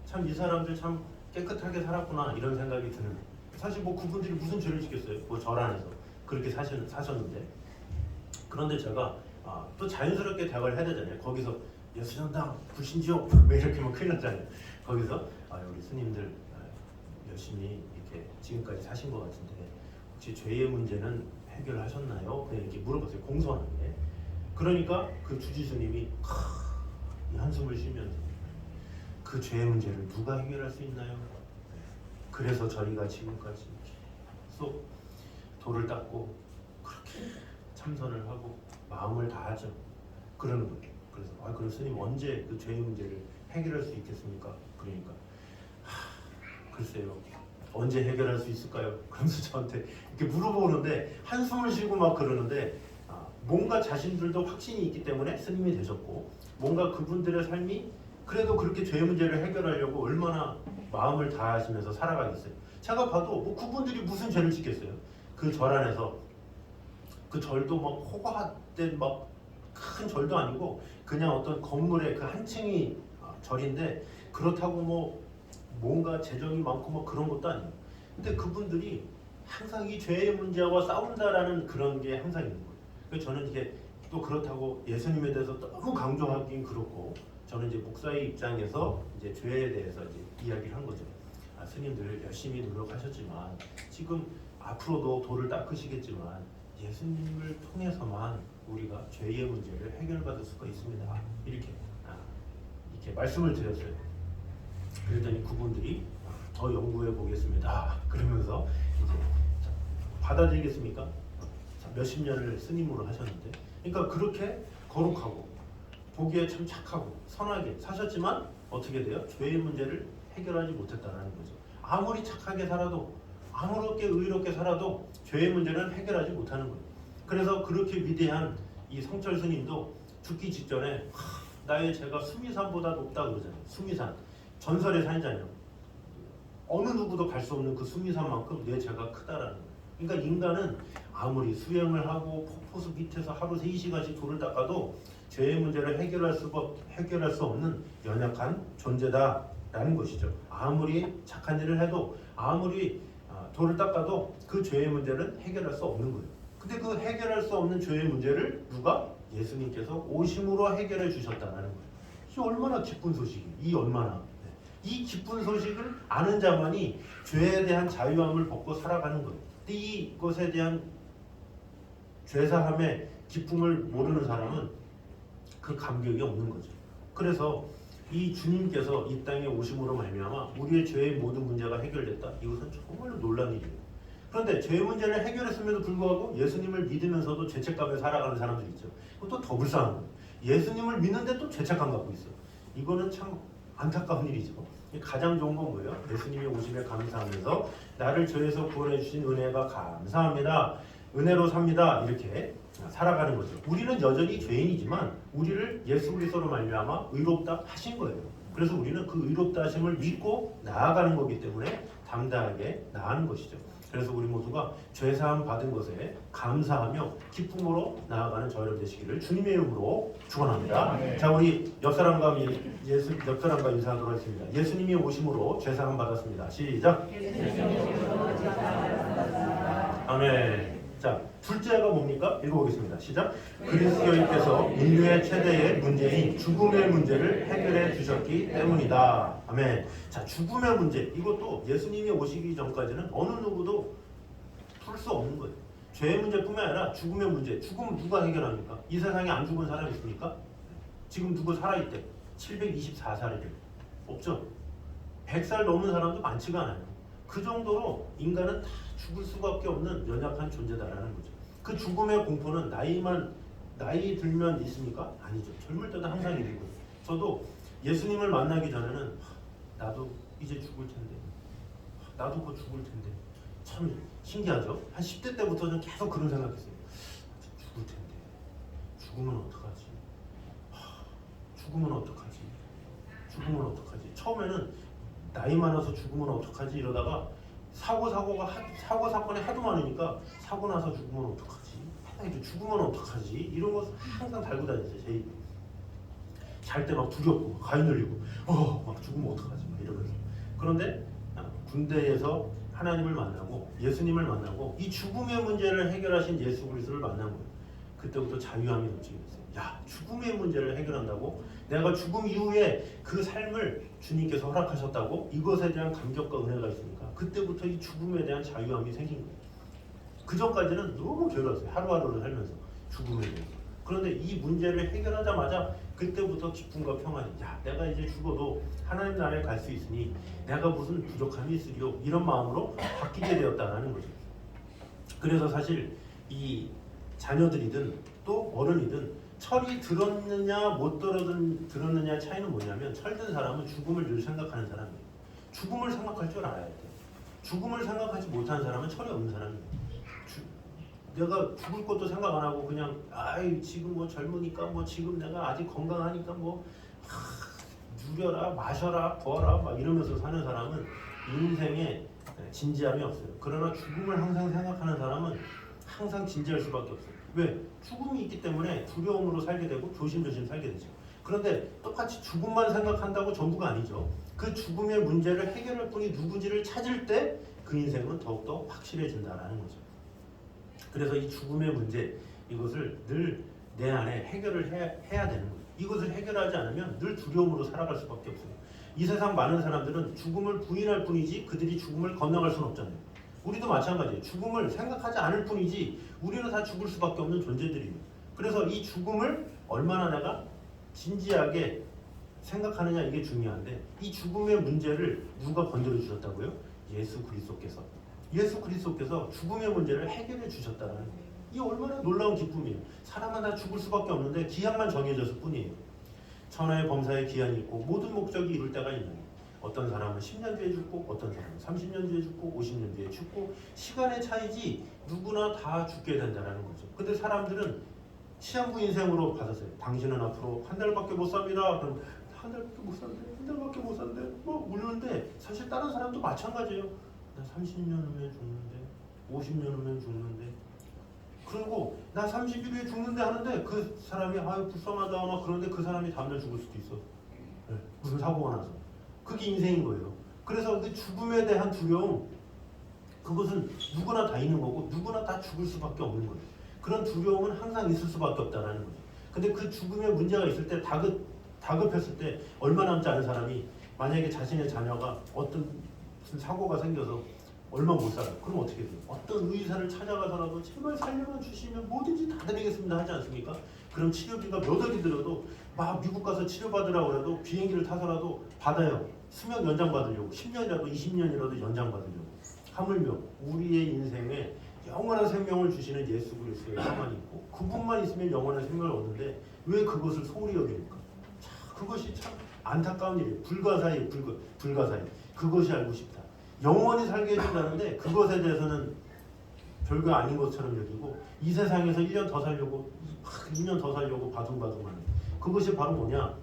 참 이 사람들 참 깨끗하게 살았구나 이런 생각이 드는. 사실 뭐 그분들이 무슨 죄를 지켰어요? 뭐 절 안에서 그렇게 사셨는데. 그런데 제가 또 자연스럽게 대화를 해야 되잖아요. 거기서 예수전당 불신지요 왜 이렇게 막 큰일 났잖아요. 거기서 우리 스님들 열심히 이렇게 지금까지 사신 것 같은데 혹시 죄의 문제는 해결하셨나요? 그냥 이렇게 물어봤어요. 공손하게. 그러니까 그 주지 스님이 이 한숨을 쉬면서 그 죄의 문제를 누가 해결할 수 있나요? 그래서 저희가 지금까지 계속 돌을 닦고 그렇게 참선을 하고 마음을 다하죠. 그러는 거예요. 그래서 그럼 스님 언제 그 죄의 문제를 해결할 수 있겠습니까? 그러니까 글쎄요. 언제 해결할 수 있을까요? 그러면서 저한테 이렇게 물어보는데 한숨을 쉬고 막 그러는데 뭔가 자신들도 확신이 있기 때문에 스님이 되셨고 뭔가 그분들의 삶이 그래도 그렇게 죄의 문제를 해결하려고 얼마나 마음을 다하시면서 살아가겠어요. 제가 봐도 뭐 그분들이 무슨 죄를 짓겠어요. 그 절 안에서 그 절도 막 호화된 막 큰 절도 아니고 그냥 어떤 건물의 그 한 층이 절인데 그렇다고 뭐 뭔가 재정이 많고 뭐 그런 것도 아니에요. 근데 그분들이 항상 이 죄의 문제와 싸운다라는 그런 게 항상 있는 거예요. 그래서 저는 이게 또 그렇다고 예수님에 대해서 너무 강조하긴 그렇고 저는 이제 목사의 입장에서 이제 죄에 대해서 이제 이야기를 한 거죠. 스님들 열심히 노력하셨지만 지금 앞으로도 도를 닦으시겠지만 예수님을 통해서만 우리가 죄의 문제를 해결받을 수가 있습니다. 이렇게 말씀을 드렸어요. 그랬더니 그분들이 더 연구해 보겠습니다. 그러면서 이제 받아들이겠습니까? 몇십 년을 스님으로 하셨는데, 그러니까 그렇게 거룩하고 보기에 참 착하고 선하게 사셨지만 어떻게 돼요? 죄의 문제를 해결하지 못했다는 거죠. 아무리 착하게 살아도 아무렇게 의롭게 살아도 죄의 문제는 해결하지 못하는 거예요. 그래서 그렇게 위대한 이 성철 스님도 죽기 직전에 나의 죄가 수미산보다 높다 그러잖아요. 수미산, 전설의 산이잖아요. 어느 누구도 갈 수 없는 그 수미산만큼 내 죄가 크다라는 거예요. 그러니까 인간은 아무리 수행을 하고 폭포수 밑에서 하루 3시간씩 돌을 닦아도 죄의 문제를 해결할 수 없는 연약한 존재다라는 것이죠. 아무리 착한 일을 해도 아무리 돌을 닦아도 그 죄의 문제는 해결할 수 없는 거예요. 근데 그 해결할 수 없는 죄의 문제를 누가? 예수님께서 오심으로 해결해 주셨다는 거예요. 이 얼마나 기쁜 소식이에요. 이 얼마나. 이 기쁜 소식을 아는 자만이 죄에 대한 자유함을 벗고 살아가는 거예요. 근데 이것에 대한 죄사함의 기쁨을 모르는 사람은 그 감격이 없는 거죠. 그래서 이 주님께서 이 땅에 오심으로 말미암아 우리의 죄의 모든 문제가 해결됐다. 이것은 정말로 놀라운 일이에요. 그런데 죄 문제를 해결했음에도 불구하고 예수님을 믿으면서도 죄책감에 살아가는 사람들이 있죠. 그것도 더 불쌍한 거예요. 예수님을 믿는데 또 죄책감 갖고 있어. 이거는 참 안타까운 일이죠. 가장 좋은 건 뭐예요? 예수님의 오심에 감사하면서 나를 죄에서 구원해 주신 은혜가 감사합니다. 은혜로 삽니다. 이렇게 살아가는 거죠. 우리는 여전히 죄인이지만 우리를 예수 그리스도로 말미암아 의롭다 하신 거예요. 그래서 우리는 그 의롭다 하심을 믿고 나아가는 거기 때문에 당당하게 나아가는 것이죠. 그래서 우리 모두가 죄사함 받은 것에 감사하며 기쁨으로 나아가는 저 여러분 되시기를 주님의 이름으로 축원합니다. 자, 우리 옆 사람과 인사하도록 하겠습니다. 예수님이 오심으로 죄사함 받았습니다. 시작. 아멘. 자, 둘째가 뭡니까? 읽어보겠습니다. 시작. 그리스도인께서 인류의 최대의 문제인 죽음의 문제를 해결해 주셨기 때문이다. 아멘. 자, 죽음의 문제. 이것도 예수님이 오시기 전까지는 어느 누구도 풀 수 없는 거예요. 죄의 문제뿐만 아니라 죽음의 문제. 죽음 누가 해결합니까? 이 세상에 안 죽은 사람 있습니까? 지금 누구 살아있대? 724살이래. 없죠? 100살 넘은 사람도 많지가 않아요. 그 정도로 인간은 다 죽을 수밖에 없는 연약한 존재다라는 거죠. 그 죽음의 공포는 나이 들면 있습니까? 아니죠. 젊을 때도 항상 있는 거예요. 저도 예수님을 만나기 전에는 나도 이제 죽을 텐데, 나도 곧 죽을 텐데, 참 신기하죠. 한 10대 때부터는 계속 그런 생각했어요. 죽을 텐데, 죽으면 어떡하지? 죽으면 어떡하지? 죽으면 어떡하지? 처음에는 나이 많아서 죽으면 어떡하지? 이러다가 사고 사건이 하도 많으니까 사고 나서 죽으면 어떡하지? 죽으면 어떡하지? 이런 거 항상 달고 다녔어요. 제 입에. 잘 때 막 두렵고 가위 눌리고 막 죽으면 어떡하지? 막 이러면서. 그런데 군대에서 하나님을 만나고 예수님을 만나고 이 죽음의 문제를 해결하신 예수 그리스도를 만난 거예요. 그때부터 자유함이 넘치게 됐어요. 야, 죽음의 문제를 해결한다고? 내가 죽음 이후에 그 삶을 주님께서 허락하셨다고? 이것에 대한 감격과 은혜가 있으니까 그때부터 이 죽음에 대한 자유함이 생긴 거예요. 그 전까지는 너무 괴로웠어요. 하루하루를 살면서 죽음에 대해서. 그런데 이 문제를 해결하자마자 그때부터 기쁨과 평안이, 야, 내가 이제 죽어도 하나님 나라에 갈 수 있으니 내가 무슨 부족함이 있으리요, 이런 마음으로 바뀌게 되었다는 거죠. 그래서 사실 이 자녀들이든 또 어른이든 철이 들었느냐 못 들었느냐 차이는 뭐냐면, 철든 사람은 죽음을 늘 생각하는 사람이에요. 죽음을 생각할 줄 알아야 돼요. 죽음을 생각하지 못하는 사람은 철이 없는 사람이에요. 내가 죽을 것도 생각 안 하고 그냥 지금 뭐 젊으니까 뭐 지금 내가 아직 건강하니까 뭐 누려라 마셔라 부어라 막 이러면서 사는 사람은 인생에 진지함이 없어요. 그러나 죽음을 항상 생각하는 사람은 항상 진지할 수밖에 없어요. 왜? 죽음이 있기 때문에 두려움으로 살게 되고 조심조심 살게 되죠. 그런데 똑같이 죽음만 생각한다고 전부가 아니죠. 그 죽음의 문제를 해결할 분이 누군지를 찾을 때 그 인생은 더욱더 확실해진다는 거죠. 그래서 이 죽음의 문제, 이것을 늘 내 안에 해결을 해야 되는 거예요. 이것을 해결하지 않으면 늘 두려움으로 살아갈 수밖에 없어요. 이 세상 많은 사람들은 죽음을 부인할 뿐이지 그들이 죽음을 건너갈 수는 없잖아요. 우리도 마찬가지예요. 죽음을 생각하지 않을 뿐이지 우리는 다 죽을 수밖에 없는 존재들이에요. 그래서 이 죽음을 얼마나 내가 진지하게 생각하느냐, 이게 중요한데, 이 죽음의 문제를 누가 건드려 주셨다고요? 예수 그리스도께서 죽음의 문제를 해결해 주셨다는 거예요. 이 얼마나 놀라운 기쁨이에요. 사람은 다 죽을 수밖에 없는데 기한만 정해졌을 뿐이에요. 천하의 범사에 기한이 있고 모든 목적이 이룰 때가 있는 거예요. 어떤 사람은 10년 뒤에 죽고 어떤 사람은 30년 뒤에 죽고 50년 뒤에 죽고, 시간의 차이지 누구나 다 죽게 된다는 거죠. 근데 사람들은 시한부 인생으로 받았어요. 당신은 앞으로 한 달밖에 못 삽니다. 그럼 한 달밖에 못 산대 뭐 울는데, 사실 다른 사람도 마찬가지예요. 나 30년 후면 죽는데, 50년 후면 죽는데, 그리고 나 30일 후에 죽는데 하는데 그 사람이 불쌍하다 막 그런데 그 사람이 다음날 죽을 수도 있어. 네, 무슨 사고가 나서. 그게 인생인 거예요. 그래서 그 죽음에 대한 두려움, 그것은 누구나 다 있는 거고 누구나 다 죽을 수밖에 없는 거예요. 그런 두려움은 항상 있을 수밖에 없다는 거죠. 근데 그 죽음에 문제가 있을 때 다급했을 때 얼마 남지 않은 사람이 만약에 자신의 자녀가 어떤 무슨 사고가 생겨서 얼마 못 살아. 그럼 어떻게 돼요? 어떤 의사를 찾아가서라도 제발 살려만 주시면 뭐든지 다 드리겠습니다 하지 않습니까? 그럼 치료비가 몇 억이 들어도 막 미국 가서 치료받으라고 해도 비행기를 타서라도 받아요. 수명 연장 받으려고 10년이라도 20년이라도 연장 받으려고. 하물며 우리의 인생에 영원한 생명을 주시는 예수 그리스도의 형만이 있고 그분만 있으면 영원한 생명을 얻는데 왜 그것을 소홀히 여깁니까? 자, 그것이 참 안타까운 일이에요. 불가사의 불가사의. 그것이 알고 싶다. 영원히 살게 해준다는데 그것에 대해서는 별거 아닌 것처럼 여기고 이 세상에서 1년 더 살려고 2년 더 살려고 바둥바둥하는 그것이 바로 뭐냐?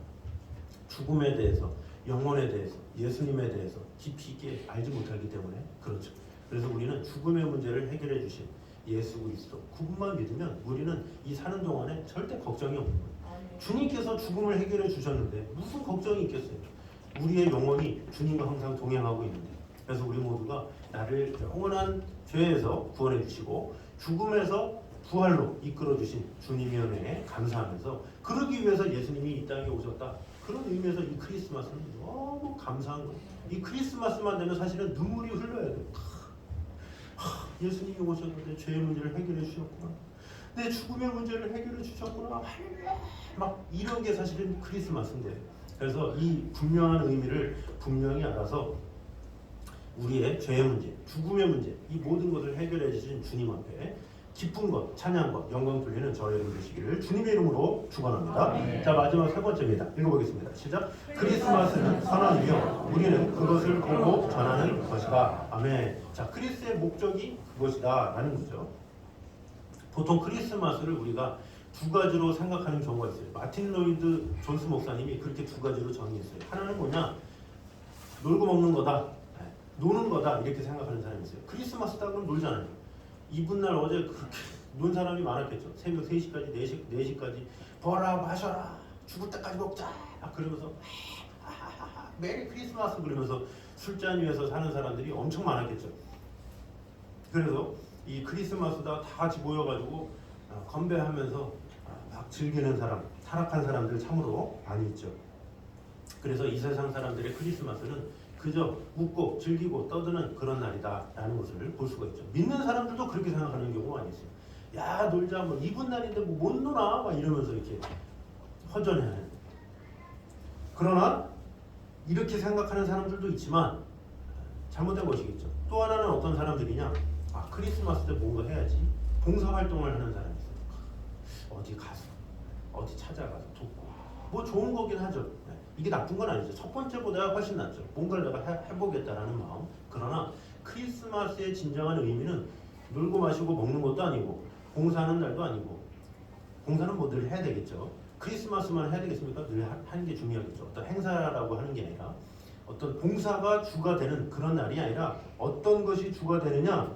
죽음에 대해서 영혼에 대해서 예수님에 대해서 깊이 있게 알지 못하기 때문에 그렇죠. 그래서 우리는 죽음의 문제를 해결해 주신 예수 그리스도 그분만 믿으면 우리는 이 사는 동안에 절대 걱정이 없는 거예요. 주님께서 죽음을 해결해 주셨는데 무슨 걱정이 있겠어요? 우리의 영혼이 주님과 항상 동행하고 있는데 그래서 우리 모두가 나를 영원한 죄에서 구원해 주시고 죽음에서 부활로 이끌어 주신 주님의 은혜에 감사하면서 그러기 위해서 예수님이 이 땅에 오셨다. 그런 의미에서 이 크리스마스는 너무 감사한 거예요. 이 크리스마스만 되면 사실은 눈물이 흘러야 돼요. 예수님이 오셨는데 죄의 문제를 해결해 주셨구나. 내 죽음의 문제를 해결해 주셨구나. 막 이런 게 사실은 크리스마스인 거예요. 그래서 이 분명한 의미를 분명히 알아서 우리의 죄의 문제, 죽음의 문제, 이 모든 것을 해결해 주신 주님 앞에 기쁜 것, 찬양 것, 영광 돌리는 저희 여러분 되시기를 주님의 이름으로 축원합니다. 자, 마지막 세 번째입니다. 읽어보겠습니다. 시작. 크리스마스는 선언이며 우리는 그것을 보고 전하는 것이다. 아멘. 자, 크리스의 목적이 그것이다 라는 거죠. 보통 크리스마스를 우리가 두 가지로 생각하는 경우가 있어요. 마틴 로이드 존스 목사님이 그렇게 두 가지로 정의했어요. 하나는 뭐냐? 놀고 먹는 거다. 노는 거다. 이렇게 생각하는 사람이 있어요. 크리스마스다 그러면 놀잖아요. 이분날 어제 그렇게 논 사람이 많았겠죠. 새벽 3시까지 4시까지 버라 마셔라 죽을 때까지 먹자 그러면서 메리 크리스마스 그러면서 술잔 위에서 사는 사람들이 엄청 많았겠죠. 그래서 이 크리스마스다 다 같이 모여가지고 건배하면서 막 즐기는 사람, 타락한 사람들 참으로 많이 있죠. 그래서 이 세상 사람들의 크리스마스는 그저 웃고 즐기고 떠드는 그런 날이다라는 것을 볼 수가 있죠. 믿는 사람들도 그렇게 생각하는 경우가 많이 있어요. 야 놀자 뭐 이분 날인데 뭐 못 놀아 막 이러면서 이렇게 허전해하는. 그러나 이렇게 생각하는 사람들도 있지만 잘못된 것이겠죠. 또 하나는 어떤 사람들이냐? 크리스마스 때 뭔가 해야지. 봉사활동을 하는 사람이 있어요. 어디 가서 어디 찾아가서 돕고 뭐 좋은 거긴 하죠. 이게 나쁜 건 아니죠. 첫 번째보다 훨씬 낫죠. 뭔가를 내가 해보겠다라는 마음. 그러나 크리스마스의 진정한 의미는 놀고 마시고 먹는 것도 아니고 봉사하는 날도 아니고 봉사는 뭐 늘 해야 되겠죠. 크리스마스만 해야 되겠습니까? 늘 하는 게 중요하겠죠. 어떤 행사라고 하는 게 아니라 어떤 봉사가 주가 되는 그런 날이 아니라 어떤 것이 주가 되느냐?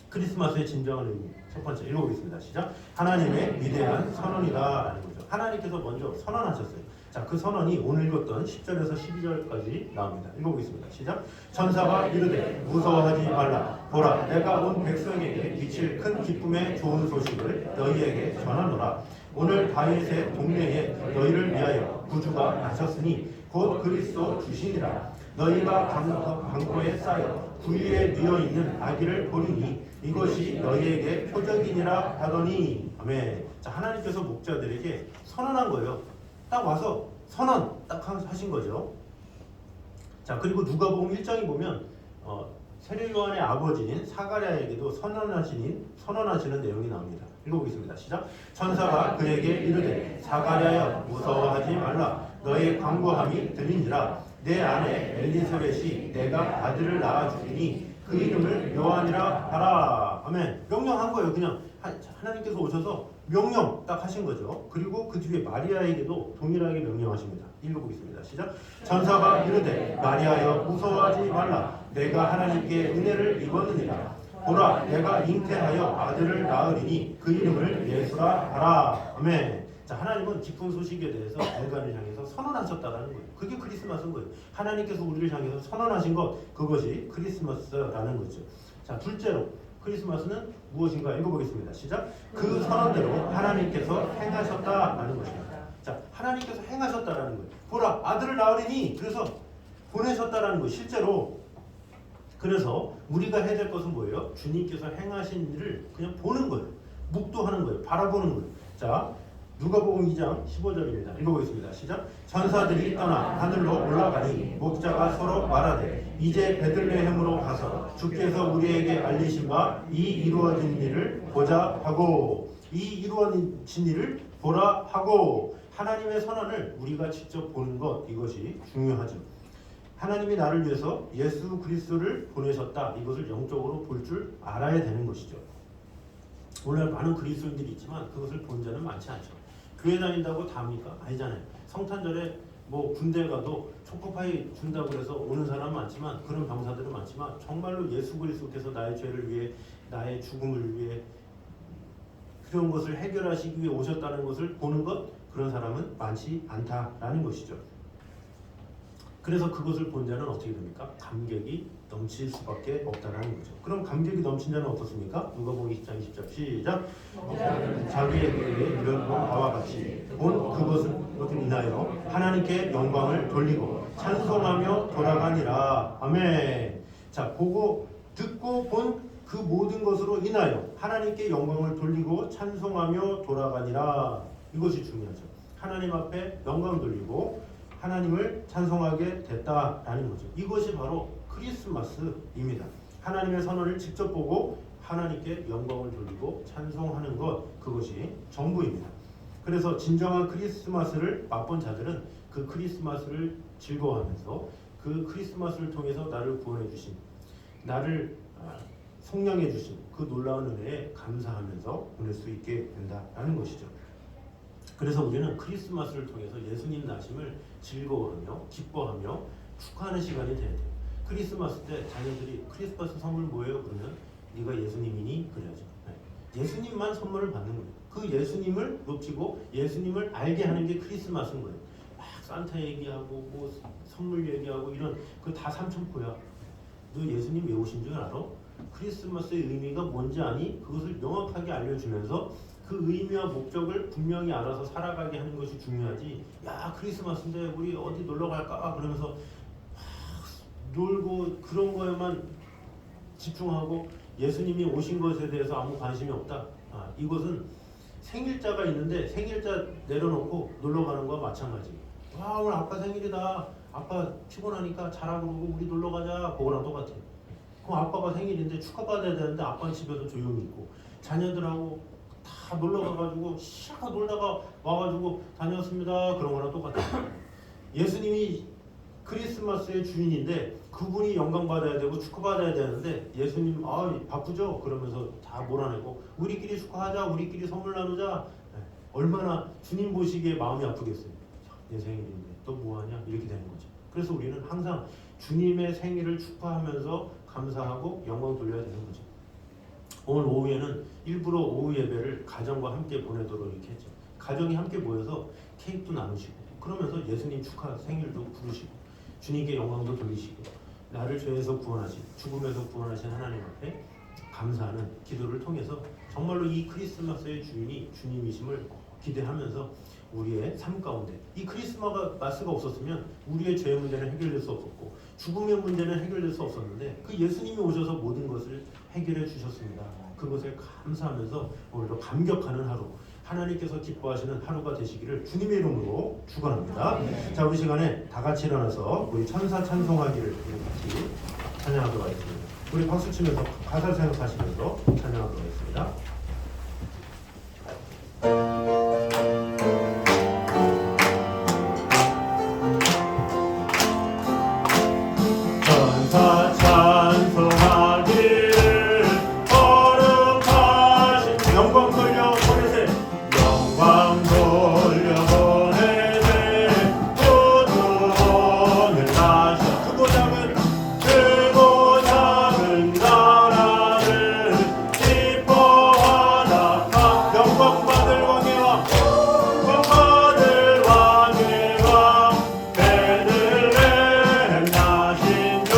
크리스마스의 진정한 의미. 첫 번째 읽어보겠습니다. 시작. 하나님의 위대한 선언이다라는 거죠. 하나님께서 먼저 선언하셨어요. 자, 그 선언이 오늘 읽었던 10절에서 12절까지 나옵니다. 읽어보겠습니다. 시작. 천사가 이르되 무서워하지 말라. 보라, 내가 온 백성에게 미칠 큰 기쁨의 좋은 소식을 너희에게 전하노라. 오늘 다윗의 동네에 너희를 위하여 구주가 나셨으니 곧 그리스도 주시니라. 너희가 강고에 쌓여 구유에 누워 있는 아기를 보리니 이것이 너희에게 표적이니라 하더니. 아멘. 자, 하나님께서 목자들에게 선언한 거예요. 딱 와서 선언 딱 하신 거죠. 자, 그리고 누가복음 1장에 보면 세례 요한의 아버지인 사가랴에게도 선언하시는 내용이 나옵니다. 읽어보겠습니다. 시작. 천사가 그에게 이르되 사가랴여 무서워하지 말라. 너의 간구함이 들리니라. 내 아내 엘리사벳이 내가 아들을 낳아주리니 그 이름을 요한이라 하라. 아멘. 명령한 거예요. 그냥 하나님께서 오셔서 명령 딱 하신 거죠. 그리고 그 뒤에 마리아에게도 동일하게 명령하십니다. 읽어보겠습니다. 시작. 천사가 이르되 마리아여 무서워하지 말라. 내가 하나님께 은혜를 입었느니라. 보라, 내가 잉태하여 아들을 낳으리니 그 이름을 예수라 하라. 아멘. 자, 하나님은 기쁜 소식에 대해서 인간을 향해서 선언하셨다라는 거예요. 그게 크리스마스인 거예요. 하나님께서 우리를 향해서 선언하신 것, 그것이 크리스마스라는 거죠. 자, 둘째로 크리스마스는 무엇인가 읽어보겠습니다. 시작. 그 선언대로 하나님께서 행하셨다라는 것입니다. 자, 하나님께서 행하셨다라는 거예요. 보라, 아들을 낳으리니 그래서 보내셨다라는 거예요. 실제로. 그래서 우리가 해야 될 것은 뭐예요? 주님께서 행하신 일을 그냥 보는 거예요. 묵도하는 거예요. 바라보는 거예요. 자, 누가복음 2장 15절입니다. 읽어보겠습니다. 시작. 천사들이 떠나 하늘로 올라가니 목자가 서로 말하되 이제 베들레헴으로 가서 주께서 우리에게 알리신 바 이 이루어진 일을 보자 하고, 이 이루어진 일을 보라 하고, 하나님의 선언을 우리가 직접 보는 것, 이것이 중요하죠. 하나님이 나를 위해서 예수 그리스도를 보내셨다. 이것을 영적으로 볼 줄 알아야 되는 것이죠. 오늘 많은 그리스도인들이 있지만 그것을 본 자는 많지 않죠. 교회 다닌다고 다입니까? 아니잖아요. 성탄절에 뭐 군대 가도 초코파이 준다고 해서 오는 사람 많지만, 그런 병사들은 많지만, 정말로 예수 그리스도께서 나의 죄를 위해, 나의 죽음을 위해, 그런 것을 해결하시기 위해 오셨다는 것을 보는 것, 그런 사람은 많지 않다라는 것이죠. 그래서 그것을 본 자는 어떻게 됩니까? 감격이 넘칠 수밖에 없다라는 거죠. 그럼 감격이 넘친 자는 어떻습니까? 누가복음 20장 20절 시작. 자기에게 이런 바와 같이 본 그것을 인하여 하나님께 영광을 돌리고 찬송하며 돌아가니라. 아멘. 자, 보고 듣고 본 그 모든 것으로 인하여 하나님께 영광을 돌리고 찬송하며 돌아가니라. 이것이 중요하죠. 하나님 앞에 영광 돌리고 하나님을 찬송하게 됐다라는 거죠. 이것이 바로 크리스마스입니다. 하나님의 선언을 직접 보고 하나님께 영광을 돌리고 찬송하는 것, 그것이 전부입니다. 그래서 진정한 크리스마스를 맛본 자들은 그 크리스마스를 즐거워하면서 그 크리스마스를 통해서 나를 구원해 주신, 나를 속량해 주신 그 놀라운 은혜에 감사하면서 보낼 수 있게 된다라는 것이죠. 그래서 우리는 크리스마스를 통해서 예수님 나심을 즐거워하며 기뻐하며 축하하는 시간이 돼야 돼요. 크리스마스 때 자녀들이 크리스마스 선물 뭐예요? 그러면 네가 예수님이니? 그래야죠. 네. 예수님만 선물을 받는 거예요. 그 예수님을 높이고 예수님을 알게 하는 게 크리스마스인 거예요. 막 산타 얘기하고 뭐 선물 얘기하고 이런 그 다 삼천포야. 너 예수님 왜 오신 줄 알아? 크리스마스의 의미가 뭔지 아니? 그것을 명확하게 알려주면서 그 의미와 목적을 분명히 알아서 살아가게 하는 것이 중요하지. 야, 크리스마스인데 우리 어디 놀러 갈까? 그러면서 놀고 그런 거에만 집중하고 예수님이 오신 것에 대해서 아무 관심이 없다. 이것은 생일자가 있는데 생일자 내려놓고 놀러 가는 거와 마찬가지. 와, 오늘 아빠 생일이다. 아빠 피곤하니까 자라고 그러고 우리 놀러 가자. 그거랑 똑같아요. 그럼 아빠가 생일인데 축하받아야 되는데 아빠는 집에서 조용히 있고, 자녀들하고 다 놀러 가가지고 시작하고 놀다가 와가지고 다녀왔습니다. 그런 거랑 똑같아요. 예수님이 크리스마스의 주인인데 그분이 영광 받아야 되고 축하받아야 되는데 예수님 바쁘죠? 그러면서 다 몰아내고 우리끼리 축하하자, 우리끼리 선물 나누자. 얼마나 주님 보시기에 마음이 아프겠어요. 내 생일인데 또 뭐하냐? 이렇게 되는 거죠. 그래서 우리는 항상 주님의 생일을 축하하면서 감사하고 영광 돌려야 되는 거죠. 오늘 오후에는 일부러 오후 예배를 가정과 함께 보내도록 이렇게 했죠. 가정이 함께 모여서 케이크도 나누시고, 그러면서 예수님 축하 생일도 부르시고, 주님께 영광도 돌리시고, 나를 죄에서 구원하신, 죽음에서 구원하신 하나님 앞에 감사하는 기도를 통해서 정말로 이 크리스마스의 주인이 주님이심을 기대하면서 우리의 삶 가운데, 이 크리스마스가 없었으면 우리의 죄의 문제는 해결될 수 없었고 죽음의 문제는 해결될 수 없었는데 그 예수님이 오셔서 모든 것을 해결해 주셨습니다. 그것에 감사하면서 오늘도 감격하는 하루, 하나님께서 기뻐하시는 하루가 되시기를 주님의 이름으로 축원합니다. 자, 우리 시간에 다 같이 일어나서 우리 천사 찬송하기를 같이 찬양하도록 하겠습니다. 우리 박수 치면서 가사를 생각하시면서 찬양하도록 하겠습니다. 천사 찬송하기를 거룩하신 영광 돌려 보내세, 영광 돌려 보내세, 구원을 다시 크고 작은 나라를 기뻐하라. 영광 받을 왕이와 베들레헴 나신 주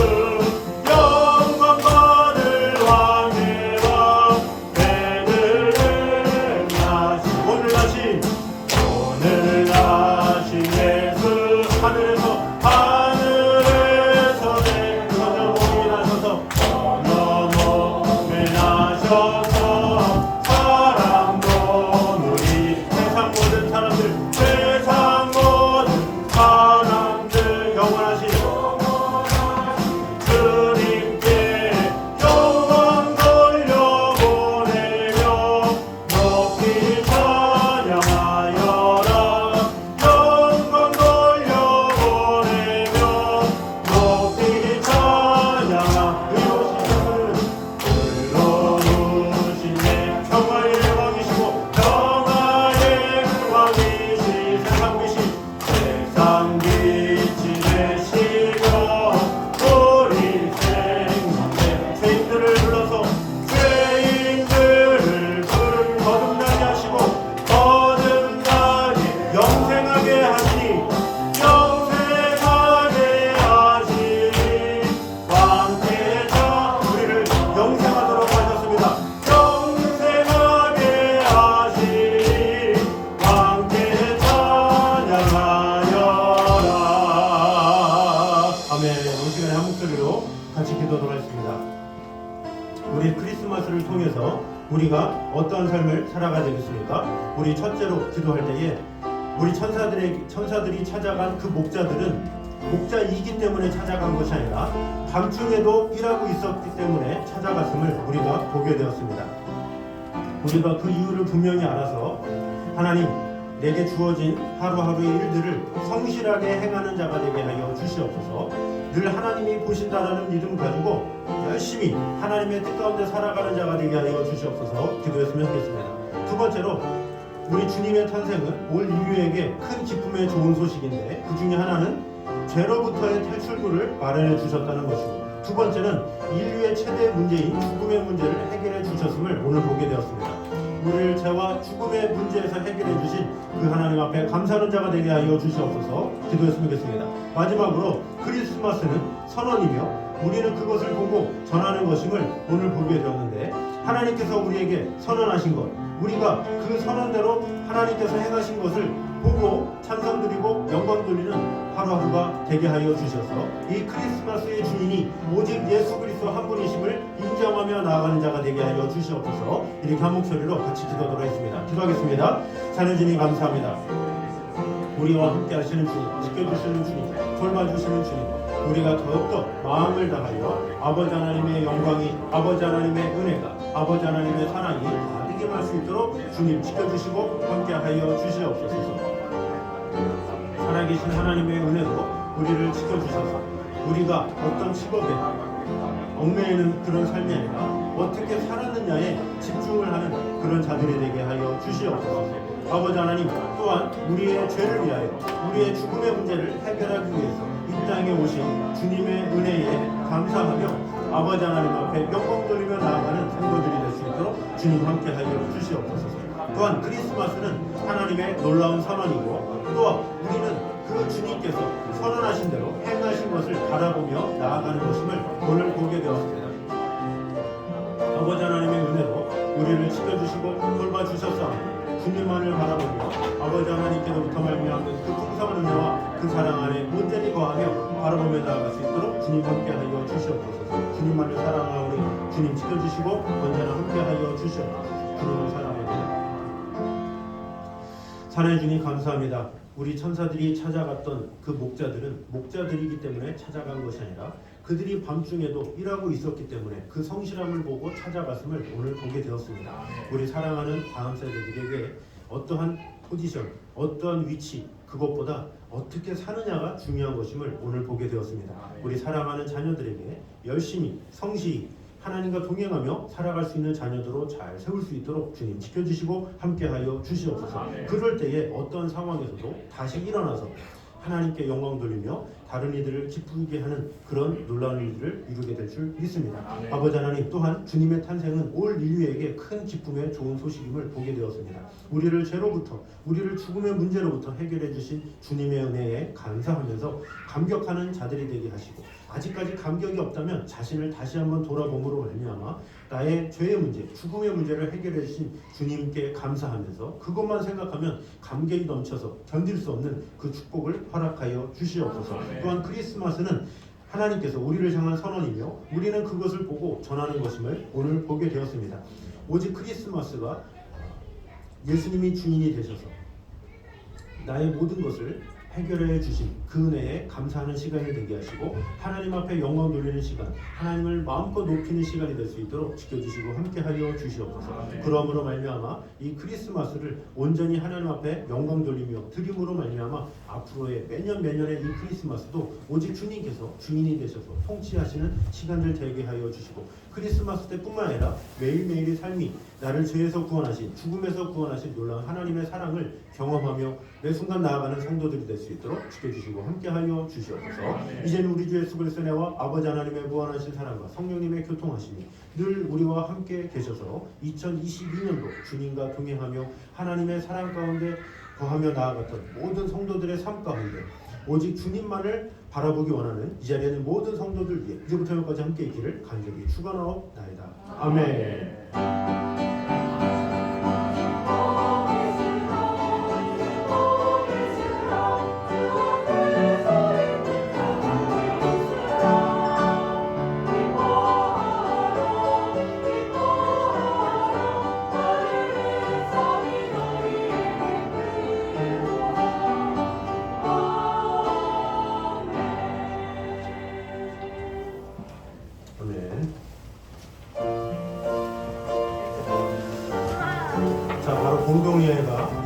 목소리로 같이 기도하도록 하겠습니다. 우리 크리스마스를 통해서 우리가 어떠한 삶을 살아가야 되겠습니까? 우리 첫째로 기도할 때에 우리 천사들이 찾아간 그 목자들은 목자이기 때문에 찾아간 것이 아니라 밤중에도 일하고 있었기 때문에 찾아갔음을 우리가 보게 되었습니다. 우리가 그 이유를 분명히 알아서 하나님 내게 주어진 하루하루의 일들을 성실하게 행하는 자가 되게 하여 주시옵소서. 늘 하나님이 보신다라는 믿음 가지고 열심히 하나님의 뜻 가운데 살아가는 자가 되게 하여 주시옵소서 기도했으면 좋겠습니다. 두 번째로 우리 주님의 탄생은 올 인류에게 큰 기쁨의 좋은 소식인데 그 중에 하나는 죄로부터의 탈출구를 마련해 주셨다는 것이고 두 번째는 인류의 최대 문제인 죽음의 문제를 해결해 주셨음을 오늘 보게 되었습니다. 우리를 죄와 죽음의 문제에서 해결해 주신 그 하나님 앞에 감사하는 자가 되게 하여 주시옵소서 기도했으면 좋겠습니다. 마지막으로 크리스마스는 선언이며 우리는 그것을 보고 전하는 것임을 오늘 보게 되었는데 하나님께서 우리에게 선언하신 것 우리가 그 선언대로 하나님께서 행하신 것을 보고 찬송드리고 영광 돌리는 하루하루가 되게 하여 주셔서 이 크리스마스의 주인이 오직 예수 그리스도 한 분이심을 인정하며 나아가는 자가 되게 하여 주시옵소서. 이렇게 한 목소리로 같이 기도하도록 하겠습니다. 기도하겠습니다. 자녀 주님 감사합니다. 우리와 함께 하시는 주님, 지켜주시는 주님, 돌봐주시는 주님, 우리가 더욱더 마음을 다하여 아버지 하나님의 영광이, 아버지 하나님의 은혜가, 아버지 하나님의 사랑이 가득 임할 수 있도록 주님 지켜주시고 함께하여 주시옵소서. 살아계신 하나님의 은혜로 우리를 지켜주셔서 우리가 어떤 직업에 얽매이는 그런 삶이 아니라 어떻게 살았느냐에 집중을 하는 그런 자들이 되게 하여 주시옵소서. 아버지 하나님 또한 우리의 죄를 위하여 우리의 죽음의 문제를 해결하기 위해서 이 땅에 오신 주님의 은혜에 감사하며 아버지 하나님 앞에 영광 돌리며 나아가는 성도들이 될 수 있도록 주님 함께하여 주시옵소서. 또한 크리스마스는 하나님의 놀라운 선언이고 또한 우리는 그 주님께서 선언하신 대로 행하신 것을 바라보며 나아가는 것임을 오늘 보게 되었습니다. 아버지 하나님의 은혜로 우리를 지켜주시고 돌봐주셨사오니 주님만을 바라보며 아버지 하나님께로부터 말미암은 그 풍성한 은혜와 그 사랑 안에 온전히 거하며 바라보며 나아갈 수 있도록 주님 함께하여 주시옵소서. 주님만을 사랑하오니 주님 지켜주시고 언제나 함께하여 주시옵소서. 주님을 사랑합니다. 사랑해 주님 감사합니다. 우리 천사들이 찾아갔던 그 목자들은 목자들이기 때문에 찾아간 것이 아니라 그들이 밤중에도 일하고 있었기 때문에 그 성실함을 보고 찾아갔음을 오늘 보게 되었습니다. 우리 사랑하는 다음 세대들에게 어떠한 포지션, 어떠한 위치 그것보다 어떻게 사느냐가 중요한 것임을 오늘 보게 되었습니다. 우리 사랑하는 자녀들에게 열심히 성실히 하나님과 동행하며 살아갈 수 있는 자녀들로 잘 세울 수 있도록 주님 지켜주시고 함께하여 주시옵소서. 그럴 때에 어떤 상황에서도 다시 일어나서 하나님께 영광 돌리며 다른 이들을 기쁘게 하는 그런 놀라운 일들을 이루게 될 줄 믿습니다. 아버지 하나님 또한 주님의 탄생은 올 인류에게 큰 기쁨의 좋은 소식임을 보게 되었습니다. 우리를 죄로부터 우리를 죽음의 문제로부터 해결해 주신 주님의 은혜에 감사하면서 감격하는 자들이 되게 하시고 아직까지 감격이 없다면 자신을 다시 한번 돌아봄으로 말미암아 나의 죄의 문제, 죽음의 문제를 해결해 주신 주님께 감사하면서 그것만 생각하면 감격이 넘쳐서 견딜 수 없는 그 축복을 허락하여 주시옵소서. 또한 크리스마스는 하나님께서 우리를 향한 선언이며 우리는 그것을 보고 전하는 것임을 오늘 보게 되었습니다. 오직 크리스마스가 예수님이 주인이 되셔서 나의 모든 것을 해결해 주신 그 은혜에 감사하는 시간이 되게 하시고 하나님 앞에 영광 돌리는 시간, 하나님을 마음껏 높이는 시간이 될 수 있도록 지켜주시고 함께하여 주시옵소서. 그러므로 말미암아 이 크리스마스를 온전히 하나님 앞에 영광 돌리며 드림으로 말미암아 앞으로의 매년의 이 크리스마스도 오직 주님께서 주인이 되셔서 통치하시는 시간들 되게 하여 주시고 크리스마스 때뿐만 아니라 매일매일의 삶이 나를 죄에서 구원하신 죽음에서 구원하신 놀라운 하나님의 사랑을 경험하며 매 순간 나아가는 성도들이 될 수 있도록 지켜주시고 함께하여 주시옵소서. 이제는 우리 주 예수 그리스도의 은혜와 아버지 하나님의 무한하신 사랑과 성령님의 교통하심이 늘 우리와 함께 계셔서 2022년도 주님과 동행하며 하나님의 사랑 가운데 거하며 나아갔던 모든 성도들의 삶 가운데 오직 주님만을 바라보기 원하는 이 자리에 있는 모든 성도들 위해 이제부터 여기까지 함께 있기를 간절히 축원하옵나이다. 아멘. 공동예회가